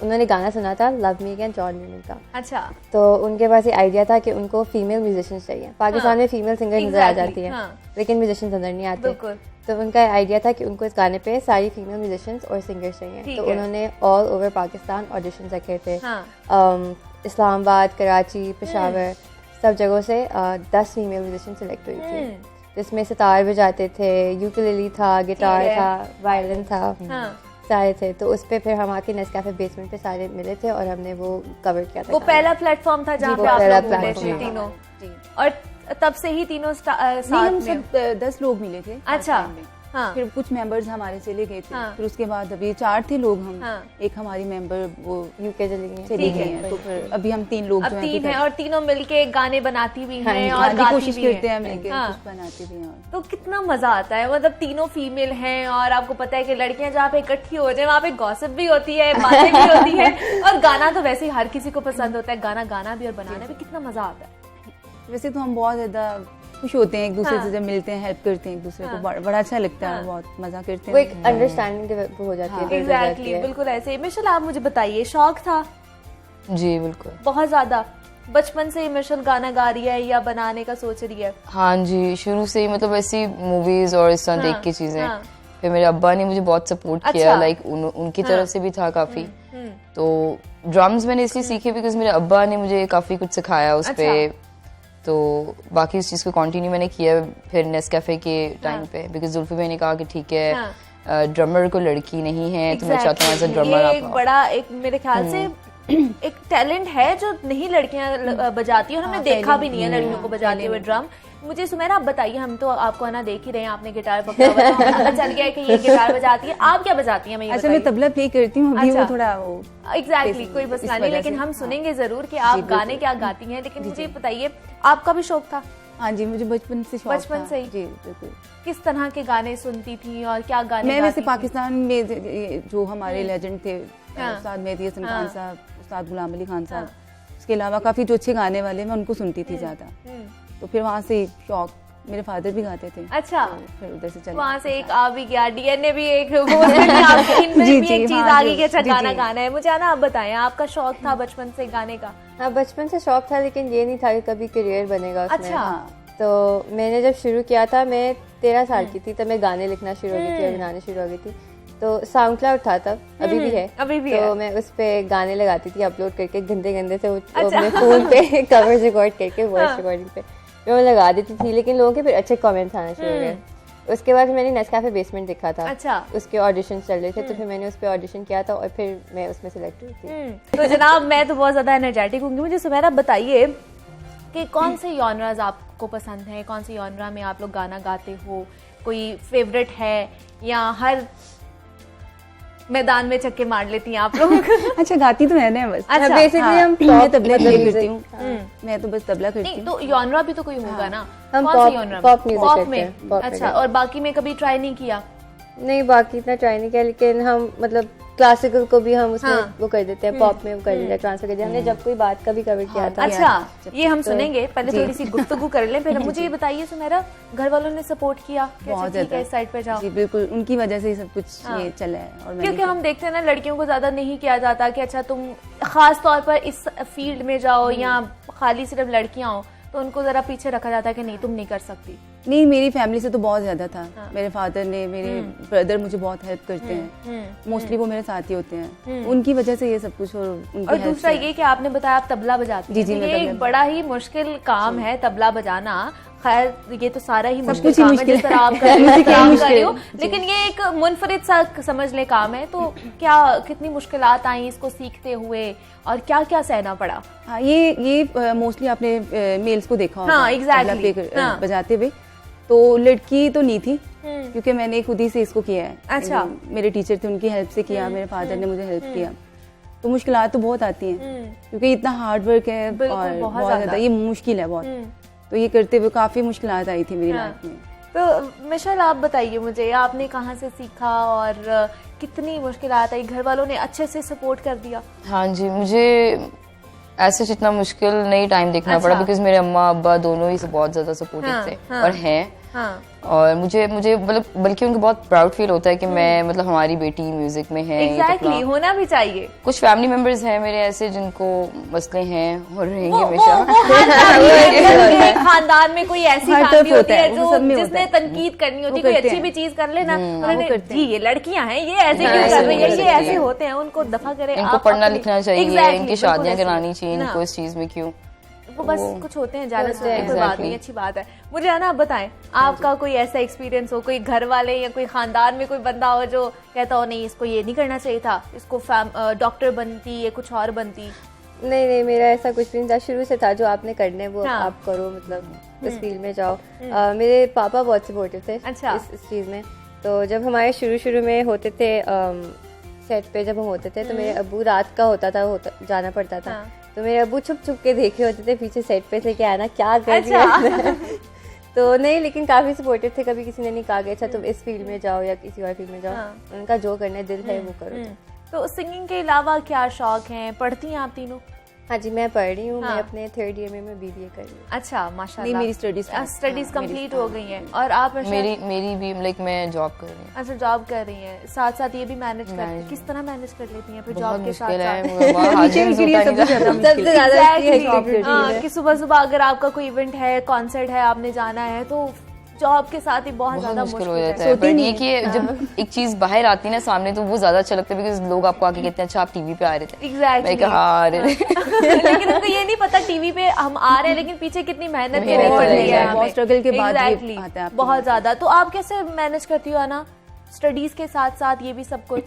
E: उन्होंने गाना सुना था love me again John Newman का।
A: अच्छा।
E: तो उनके पास ये आइडिया था कि उनको फीमेल म्यूजिशियंस चाहिए। पाकिस्तान में फीमेल सिंगर नजर आ जाती है, लेकिन म्यूजिशियंस नजर नहीं आते। तो उनका आइडिया था कि उनको इस गाने पे सारी फीमेल म्यूजिशियंस और सिंगर्स चाहिए। तो उन्होंने ऑल ओवर पाकिस्तान ऑडिशन रखे थे। इस्लामाबाद, कराची, पेशावर, सब जगहों से 10 फीमेल म्यूजिशियन सिलेक्ट हुई थी, जिसमें सितार बजाते थे, यूकेलेली था, गिटार था, वायलिन था, सारे थे। तो उस पे फिर हम आके नेस्कैफे बेसमेंट पे सारे मिले थे और हमने वो कवर किया था।
A: वो पहला प्लेटफॉर्म था जहाँ पे आप लोग मिले थे तीनों। और तब से ही तीनों साथ
D: हम
A: में?
D: सब 10 लोग मिले थे।
A: अच्छा। हाँ।
D: फिर कुछ मेंबर्स हमारे चले गए थे। फिर उसके बाद अभी 4 थे लोग हम। एक हमारी मेंबर वो
E: यूके चली
D: गई है। तो फिर अभी हम 3 लोग
A: अब 3 हैं और तीनों मिलके गाने बनाती भी हैं और गाती
D: कोशिश
A: भी
D: करते हैं मिलके कुछ बनाते भी हैं।
A: तो कितना मजा आता है, मतलब तीनों फीमेल हैं और आपको पता है कि लड़कियां जहाँ पे इकट्ठी हो जाए वहाँ पे गॉसिप भी होती है, बातें भी होती है और गाना तो वैसे ही हर किसी को पसंद होता है। गाना भी और बनाना भी कितना मजा आता है।
D: वैसे तो हम बहुत ज्यादा खुश होते हैं एक दूसरे से जब मिलते हैं, हेल्प करते हैं एक दूसरे को, बड़ा अच्छा लगता है, बहुत मजा करते हैं।
E: वो एक अंडरस्टैंडिंग हो जाती है।
A: एग्जैक्टली, बिल्कुल ऐसे ही। मिशेल, आप मुझे बताइए, शौक था?
F: जी बिल्कुल,
A: बहुत ज्यादा। बचपन से ही मिशेल गाना गा रही है या बनाने का सोच रही है?
F: हाँ जी, शुरू से ही मतलब ऐसी मूवीज और इस तरह देख की चीजें। फिर मेरे अब्बा ने मुझे बहुत सपोर्ट किया, लाइक उनकी तरफ से भी था काफी। तो ड्रम्स मैंने इसलिए सीखे बिकॉज मेरे अब्बा ने मुझे काफी कुछ सिखाया उस पे। तो बाकी उस चीज को कंटिन्यू मैंने किया फिर नेस्कैफे के टाइम पे, बिकॉज जुल्फी भाई ने कहा कि ठीक है ड्रमर को लड़की नहीं है तो मैं चाहता हूँ एज अ ड्रमर आप।
A: एक बड़ा एक मेरे ख्याल से एक टैलेंट है जो नहीं लड़कियां बजाती और हमने देखा भी नहीं है लड़कियों को बजाते हुए ड्रम। मुझे सुमेरा आप बताइए, हम तो आपको है ना देख ही रहे हैं, आपने गिटार पकड़ा हुआ है, तो हमें पता चल गया है कि ये गिटार बजाती है। आप क्या बजाती हैं? मैं
D: अच्छा, मैं तबला प्ले करती हूँ अभी। वो थोड़ा
A: एग्जैक्टली कोई मसला नहीं, लेकिन हम सुनेंगे जरूर कि आप गाने क्या गाती हैं। लेकिन मुझे बताइए, आपका भी शौक था?
D: हाँ जी, मुझे बचपन से शौक था।
A: बचपन से ही?
D: जी बिल्कुल।
A: किस तरह के गाने सुनती थी और क्या गाने?
D: मैं वैसे पाकिस्तान में जो हमारे लेजेंड थे, उस्ताद मेहदी हसन खान साहब, उस्ताद गुलाम अली खान साहब, उसके अलावा काफी जो अच्छे गाने वाले मैं उनको सुनती थी ज्यादा। तो फिर वहाँ से शौक, मेरे फादर भी गाते थे।
A: अच्छा।
D: तो फिर उधर से चला,
A: वहाँ से एक आ भी गया, डीएनए भी एक एक चीज आ गई कि अच्छा गाना गाना है। मुझे ना आप बताएं, आपका शौक था बचपन से गाने का?
E: हाँ, बचपन से शौक था, लेकिन ये नहीं था कि कभी करियर बनेगा उसमें।
A: अच्छा।
E: तो मैंने जब शुरू किया था, मैं 13 साल की थी, तब मैं गाने लिखना शुरू हो गई थी और बनाने शुरू हो गई थी। तो साउंड क्लाउड था तब, अभी भी है,
A: अभी भी
E: तो
A: है।
E: मैं उस पे गाने लगाती थी अपलोड करके, गंदे गंदे से अपने फोन पे कवर्स रिकॉर्ड करके वॉइस रिकॉर्डिंग पे मैं लगा देती थी। लेकिन लोगों के फिर अच्छे कमेंट्स आना शुरू हो गए। उसके बाद मैंने नेस्कैफे बेसमेंट देखा था।
A: अच्छा।
E: उसके ऑडिशन चल रहे थे, तो फिर मैंने उस पे ऑडिशन किया था और फिर मैं उसमें सिलेक्ट हुई थी।
A: तो जनाब, मैं तो बहुत ज्यादा एनर्जेटिक हूँ। मुझे सुमेरा बताइए कि कौन से जॉनर्स आपको पसंद है, कौन सी जॉनरा में आप लोग गाना गाते हो, कोई फेवरेट है या हर मैदान में चक्के मार लेती हैं आप लोग?
G: अच्छा, गाती तो है ना बस।
A: अच्छा,
E: बेसिकली हम
G: मैं तबला प्ले करती हूँ, मैं तो बस तबला करती
A: नहीं
G: हूँ।
A: तो जॉनरा भी तो कोई होगा ना,
E: हम
A: कौन सी जॉनरा?
E: पॉप म्यूजिक
A: पॉप
E: करते
A: में।
E: हैं, पॉप में
A: अच्छा, और बाकी में कभी ट्राई नहीं किया?
E: नहीं, बाकी इतना ट्राई नहीं किया, लेकिन हम मतलब क्लासिकल को भी हम उसमें वो कर देते हैं, पॉप में वो कर देते हैं, ट्रांसफर कर दिया हमने जब कोई बात का भी कवर किया था।
A: अच्छा, ये हम सुनेंगे, पहले थोड़ी सी गुफ्तगू कर लें, फिर मुझे ये बताइए सुमेरा, घर वालों ने सपोर्ट किया
G: बहुत
A: ठीक है इस साइड पे जाओ?
G: जी बिल्कुल, उनकी वजह से ही सब कुछ ये चला है। और मैंने
A: क्योंकि हम देखते हैं ना लड़कियों को ज्यादा नहीं किया जाता कि अच्छा तुम खास तौर पर इस फील्ड में जाओ या खाली सिर्फ लड़कियां हो, तो उनको जरा पीछे रखा जाता है कि नहीं तुम नहीं कर सकती।
G: नहीं, मेरी फैमिली से तो बहुत ज्यादा था। मेरे फादर ने, मेरे ब्रदर मुझे बहुत हेल्प करते हैं, मोस्टली वो मेरे साथ ही होते हैं, उनकी वजह से ये सब कुछ। और उनकी help
A: दूसरा
G: से-
A: ये कि आपने बताया आप तबला बजाती हैं,
G: जी,
A: तो
G: मैं
A: ये
G: तबला
A: एक बड़ा ही मुश्किल काम है तबला बजाना। खैर ये तो सारा ही मुश्किल
G: कुछ ही
A: काम है
G: मुश्किल
A: जिस तरह आप
G: है।
A: कर
G: मुझे क्या
A: काम कर
G: मुश्किल
A: रही हो,
G: है।
A: लेकिन ये एक मुनफरिद सा समझ ले काम है। तो क्या कितनी मुश्किलात आई इसको सीखते हुए और क्या क्या सहना पड़ा?
G: हाँ, ये मोस्टली आपने मेल्स को देखा होगा,
A: हाँ, exactly,
G: तबला play
A: हाँ।
G: बजाते हुए। तो लड़की तो नहीं थी, क्योंकि मैंने खुद ही से इसको किया है।
A: अच्छा।
G: मेरे टीचर थे, उनकी हेल्प से किया, मेरे फादर ने मुझे हेल्प किया। तो मुश्किलात तो बहुत आती हैं, क्योंकि इतना हार्ड वर्क है
A: बिल्कुल,
G: और
A: बहुत
G: बहुत ज्यादा ये मुश्किल है बहुत। तो ये करते हुए काफी मुश्किलात आई थी मेरी लाइफ में।
A: तो मिशेल आप बताइए मुझे, आपने कहाँ से सीखा और कितनी मुश्किलात आई? घर वालों ने अच्छे से सपोर्ट कर दिया?
F: हाँ जी, मुझे ऐसे जितना मुश्किल नहीं टाइम देखना
A: अच्छा।
F: पड़ा, बिकॉज मेरे अम्मा अब्बा दोनों ही बहुत ज्यादा सपोर्टिव
A: हाँ,
F: थे
A: हाँ।
F: और हैं।
A: हाँ,
F: और मुझे मतलब बल्कि उनको बहुत प्राउड फील होता है कि मैं मतलब हमारी बेटी म्यूजिक में है। ये
A: एग्जैक्टली
F: तबला।
A: होना भी चाहिए।
F: कुछ फैमिली मेंबर्स हैं मेरे ऐसे जिनको मसले हैं और रहेंगे
A: वो
F: हमेशा।
A: हर फैमिली में, खानदान में कोई ऐसी
G: हर
A: फैमिली
G: तरफ
A: होती
G: होता
A: है
G: है,
A: जो
G: वो सब में होता
A: जिसने
G: है।
A: तनकीद करनी होती है, कोई
G: करते
A: अच्छी
G: हैं।
A: भी चीज कर लेना, उन्होंने
G: करते
A: जी ये लड़कियां हैं, ये ऐसे क्यों
F: ऐसे
A: कर रही है,
F: नहीं
A: ये
F: कर
A: ऐसे
F: सकती।
A: होते हैं, उनको दफा करें।
F: इनको
A: आप
F: पढ़ना
A: अपनी-
F: लिखना चाहिए,
A: Exactly,
F: इनकी
A: बिल्कुल
F: शादियां
A: ऐसे।
F: करानी चाहिए,
A: हाँ।
F: इनको इस चीज में क्यों।
A: वो बस
F: वो-
A: कुछ होते हैं ज्यादा सोचते हैं, कोई
F: Exactly.
A: बात नहीं, अच्छी बात है। मुझे है ना, आप बताएं आपका कोई ऐसा एक्सपीरियंस हो, कोई घर वाले या कोई खानदान में कोई बंदा हो जो कहता हो नहीं इसको ये नहीं करना चाहिए था, इसको डॉक्टर बनती या कुछ और बनती?
E: नहीं नहीं, मेरा ऐसा कुछ भी नहीं था, शुरू से था जो आपने करना है वो
A: हाँ।
E: आप करो, मतलब इस फील्ड में जाओ। मेरे पापा बहुत सपोर्टिव थे
A: अच्छा।
E: इस चीज़ में। तो जब हमारे शुरू में होते थे सेट पे, जब हम होते थे तो मेरे अब्बू रात का जाना पड़ता था।
A: हाँ।
E: तो मेरे अब्बू छुप छुप के देखे होते थे पीछे सेट पे से, क्या आना क्या कर रही
A: अच्छा।
E: है। तो नहीं, लेकिन काफी सपोर्टिव थे, कभी किसी ने नहीं कहा कि अच्छा तुम इस फील्ड में जाओ या किसी और फील्ड में जाओ।
A: हाँ।
E: उनका जो करना है दिल है वो करो।
A: तो सिंगिंग के अलावा क्या शौक हैं? पढ़ती हैं आप तीनों?
E: हाँ जी, मैं पढ़ रही हूँ।
A: हाँ।
E: मैं अपने 3rd ईयर में मैं BBA कर रही हूँ।
A: अच्छा, माशाल्लाह।
G: नहीं, मेरी स्टडीज
A: स्टडीज कंप्लीट हो गई हैं। और आप अर्शद?
F: मेरी भी लाइक मैं जॉब कर रही हूँ।
A: अच्छा, जॉब कर रही हैं, साथ साथ ये भी मैनेज कर,
F: Manage।
A: किस तरह मैनेज कर लेती हैं फिर
F: बहुत
A: जॉब के साथ
F: मुश्किल है,
A: साथ?
F: मुझे वहाँ हाजिर
G: नीचे के लिए
F: होता
G: सबसे
F: नहीं
G: ज्यादा
F: था।
G: मुश्किल
E: सबसे ज्यादा इसकी
A: Exactly.
E: है शॉप
A: हाँ, कि सुबह सुबह अगर आपका कोई इवेंट है, कॉन्सर्ट है, आपने जाना है, तो जॉब के साथ ही बहुत
F: बहुत
A: ज्यादा
F: मुश्किल
A: मुश्किल
F: हो जाता
A: है।
F: है। बट ये कि जब एक चीज बाहर आती है ना सामने, तो वो ज्यादा अच्छा लगता है, बिकॉज लोग आपको आके कहते हैं अच्छा आप टीवी पे आ रहे थे।
A: Exactly.
F: मैं कहा आ रहे थे।
A: लेकिन उनको ये नहीं पता टीवी पे हम आ रहे हैं, लेकिन पीछे कितनी मेहनत करनी
F: मेहनत
A: पड़ रही
F: है,
A: है
F: बहुत
A: हमें।
G: struggle के बाद ये
A: Exactly.
G: आता है आपके
A: बहुत ज्यादा। तो आप कैसे मैनेज करती हो आना, स्टडीज के साथ साथ ये भी सब कुछ?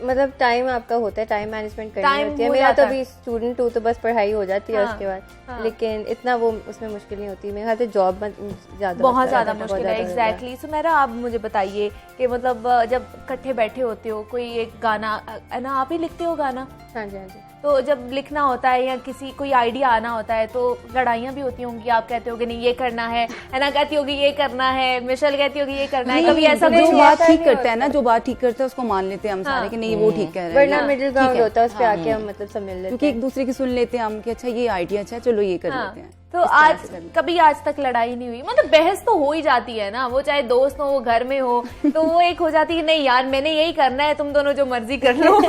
E: मतलब टाइम आपका होता है, टाइम मैनेजमेंट करनी
A: Time
E: होती है।
A: हो
E: मेरा तो
A: जाता है।
E: अभी स्टूडेंट हूँ तो बस पढ़ाई हो जाती है
A: हाँ,
E: उसके बाद।
A: हाँ।
E: लेकिन इतना वो उसमें मुश्किल नहीं होती। मेरे ख्याल से जॉब ज्यादा
A: बहुत ज्यादा
E: बहुत
A: मुश्किल है।
E: ज्यादा होता
A: एग्जैक्टली। सो मेरा आप मुझे बताइए कि मतलब जब इकट्ठे बैठे होते हो, कोई एक गाना है ना, आप ही लिखते हो गाना?
E: हाँ जी, हाँ जी।
A: तो जब लिखना होता है या किसी कोई आइडिया आना होता है, तो लड़ाइयाँ भी होती होंगी। आप कहते होगे नहीं ये करना है ना, कहती होगी ये करना है, मिशेल कहती होगी ये करना है। कभी ऐसा
G: जो
A: कुछ
G: बात ठीक करता है ना, जो बात ठीक करता है उसको मान लेते हैं हम
A: हाँ।
G: सारे कि नहीं वो ठीक कह रहे हैं।
E: वरना मिडिल ग्राउंड होता है, उस पे आके हम मतलब सब मिल लेते
G: क्योंकि
E: हैं।
G: एक दूसरे की सुन लेते हैं हम कि अच्छा ये आइडिया अच्छा है, चलो ये कर लेते हैं।
A: तो आज कभी आज तक लड़ाई नहीं हुई? मतलब बहस तो हो ही जाती है ना, वो चाहे दोस्त हो, वो घर में हो, तो वो एक हो जाती है नहीं यार मैंने यही करना है, तुम दोनों जो मर्जी कर लो।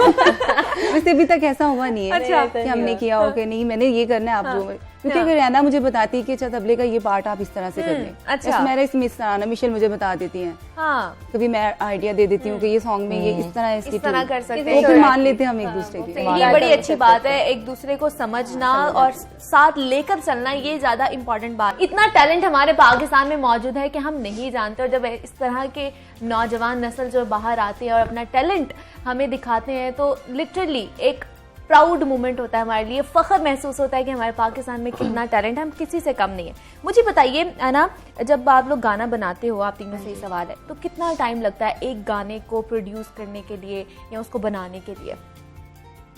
G: वैसे अभी तक ऐसा हुआ नहीं है
A: अच्छा।
G: कि हमने किया हो कि नहीं मैंने ये करना है आप जो, क्योंकि अगर रहना मुझे बताती है कि अच्छा तबले का ये पार्ट आप इस तरह से कर लें।
A: अच्छा।
G: मेरा इसमें इस तरह ना, मिशेल मुझे बता देती हैं।
A: हाँ,
G: कभी मैं आइडिया दे देती हूँ कि ये सॉन्ग में ये इस तरह है, इसकी
A: इस तरह
G: tune।
A: कर सकते
G: तो
A: हैं।
G: फिर मान लेते हैं हम एक दूसरे की।
A: ये बड़ी अच्छी बात है, एक दूसरे को समझना और साथ लेकर चलना, ये ज्यादा इम्पोर्टेंट बात। इतना टैलेंट हमारे पाकिस्तान में मौजूद है कि हम नहीं जानते, और जब इस तरह के नौजवान नस्ल जो बाहर आते हैं और अपना टैलेंट हमें दिखाते हैं, तो लिटरली एक प्राउड मोमेंट होता है हमारे लिए, फख्र महसूस होता है कि हमारे पाकिस्तान में कितना टैलेंट है, हम किसी से कम नहीं है। मुझे बताइए है ना, जब आप लोग गाना बनाते हो, आप तीनों से ही सवाल है, तो कितना टाइम लगता है एक गाने को प्रोड्यूस करने के लिए या उसको बनाने के लिए?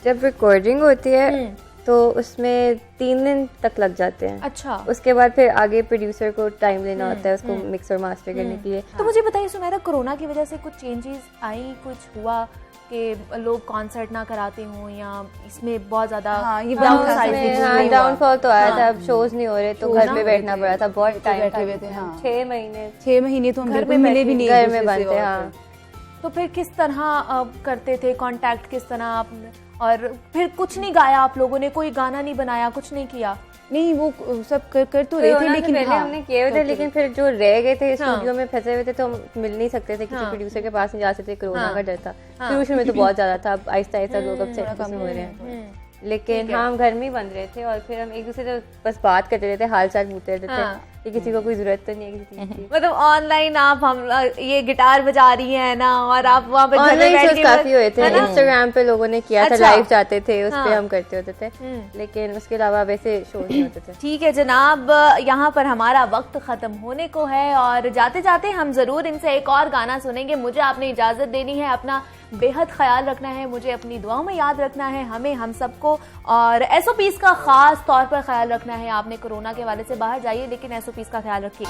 E: जब रिकॉर्डिंग होती है तो उसमें 3 दिन तक लग जाते हैं।
A: अच्छा।
E: उसके बाद फिर आगे प्रोड्यूसर को टाइम लेना होता है उसको मिक्स और मास्टर करने के लिए।
A: तो मुझे बताइए सुमेरा, कोरोना की वजह से कुछ चेंजेस आई, कुछ हुआ कि लोग कॉन्सर्ट ना कराते हों या इसमें बहुत ज्यादा
E: डाउनफॉल तो आया था, अब शोज नहीं हो रहे तो घर में बैठना पड़ा था, बहुत टाइम
G: बैठे हुए थे।
E: 6
G: महीने तो हम
A: घर
G: बिल्कुल
A: में
G: मिले भी नहीं,
E: घर में बनते। हाँ,
A: तो फिर किस तरह करते थे कांटेक्ट, किस तरह आप, और फिर कुछ नहीं गाया आप लोगों ने, कोई गाना नहीं बनाया, कुछ नहीं किया?
G: नहीं, वो सब कर तो रहे थे, लेकिन
E: पहले हमने किए हुए थे, लेकिन फिर जो रह गए थे स्टूडियो में फंसे हुए थे तो हम मिल नहीं सकते थे, किसी प्रोड्यूसर के पास नहीं जा सकते, कोरोना का डर था। शुरू में तो बहुत ज्यादा था, अब आहिस्ता आहिस्ता लोग अब सेट हो रहे हैं, लेकिन हम घर में ही बंद रहे थे और फिर हम एक दूसरे से बस बात करते रहते, हाल चाल पूछते रहते थे कि किसी को कोई जरूरत तो नहीं है किसी चीज की।
A: मतलब ऑनलाइन आप हम ये गिटार बजा रही हैं ना, और आप वहाँ पे
E: ऑनलाइन शोज काफी हुए थे, इंस्टाग्राम पे लोगों ने किया था, लाइव जाते थे, उस पे हम करते होते थे, लेकिन उसके अलावा वैसे शोज नहीं होते थे।
A: ठीक है जनाब, यहाँ पर हमारा वक्त खत्म होने को है और जाते जाते हम जरूर इनसे एक और गाना सुनेंगे। मुझे आपने इजाजत देनी है, अपना बेहद ख्याल रखना है, मुझे अपनी दुआओं में याद रखना है, हमें हम सबको, और एसओपीज का खास तौर पर ख्याल रखना है। आपने कोरोना के हवाले से बाहर जाइए, लेकिन एसओपीज का ख्याल रखिए।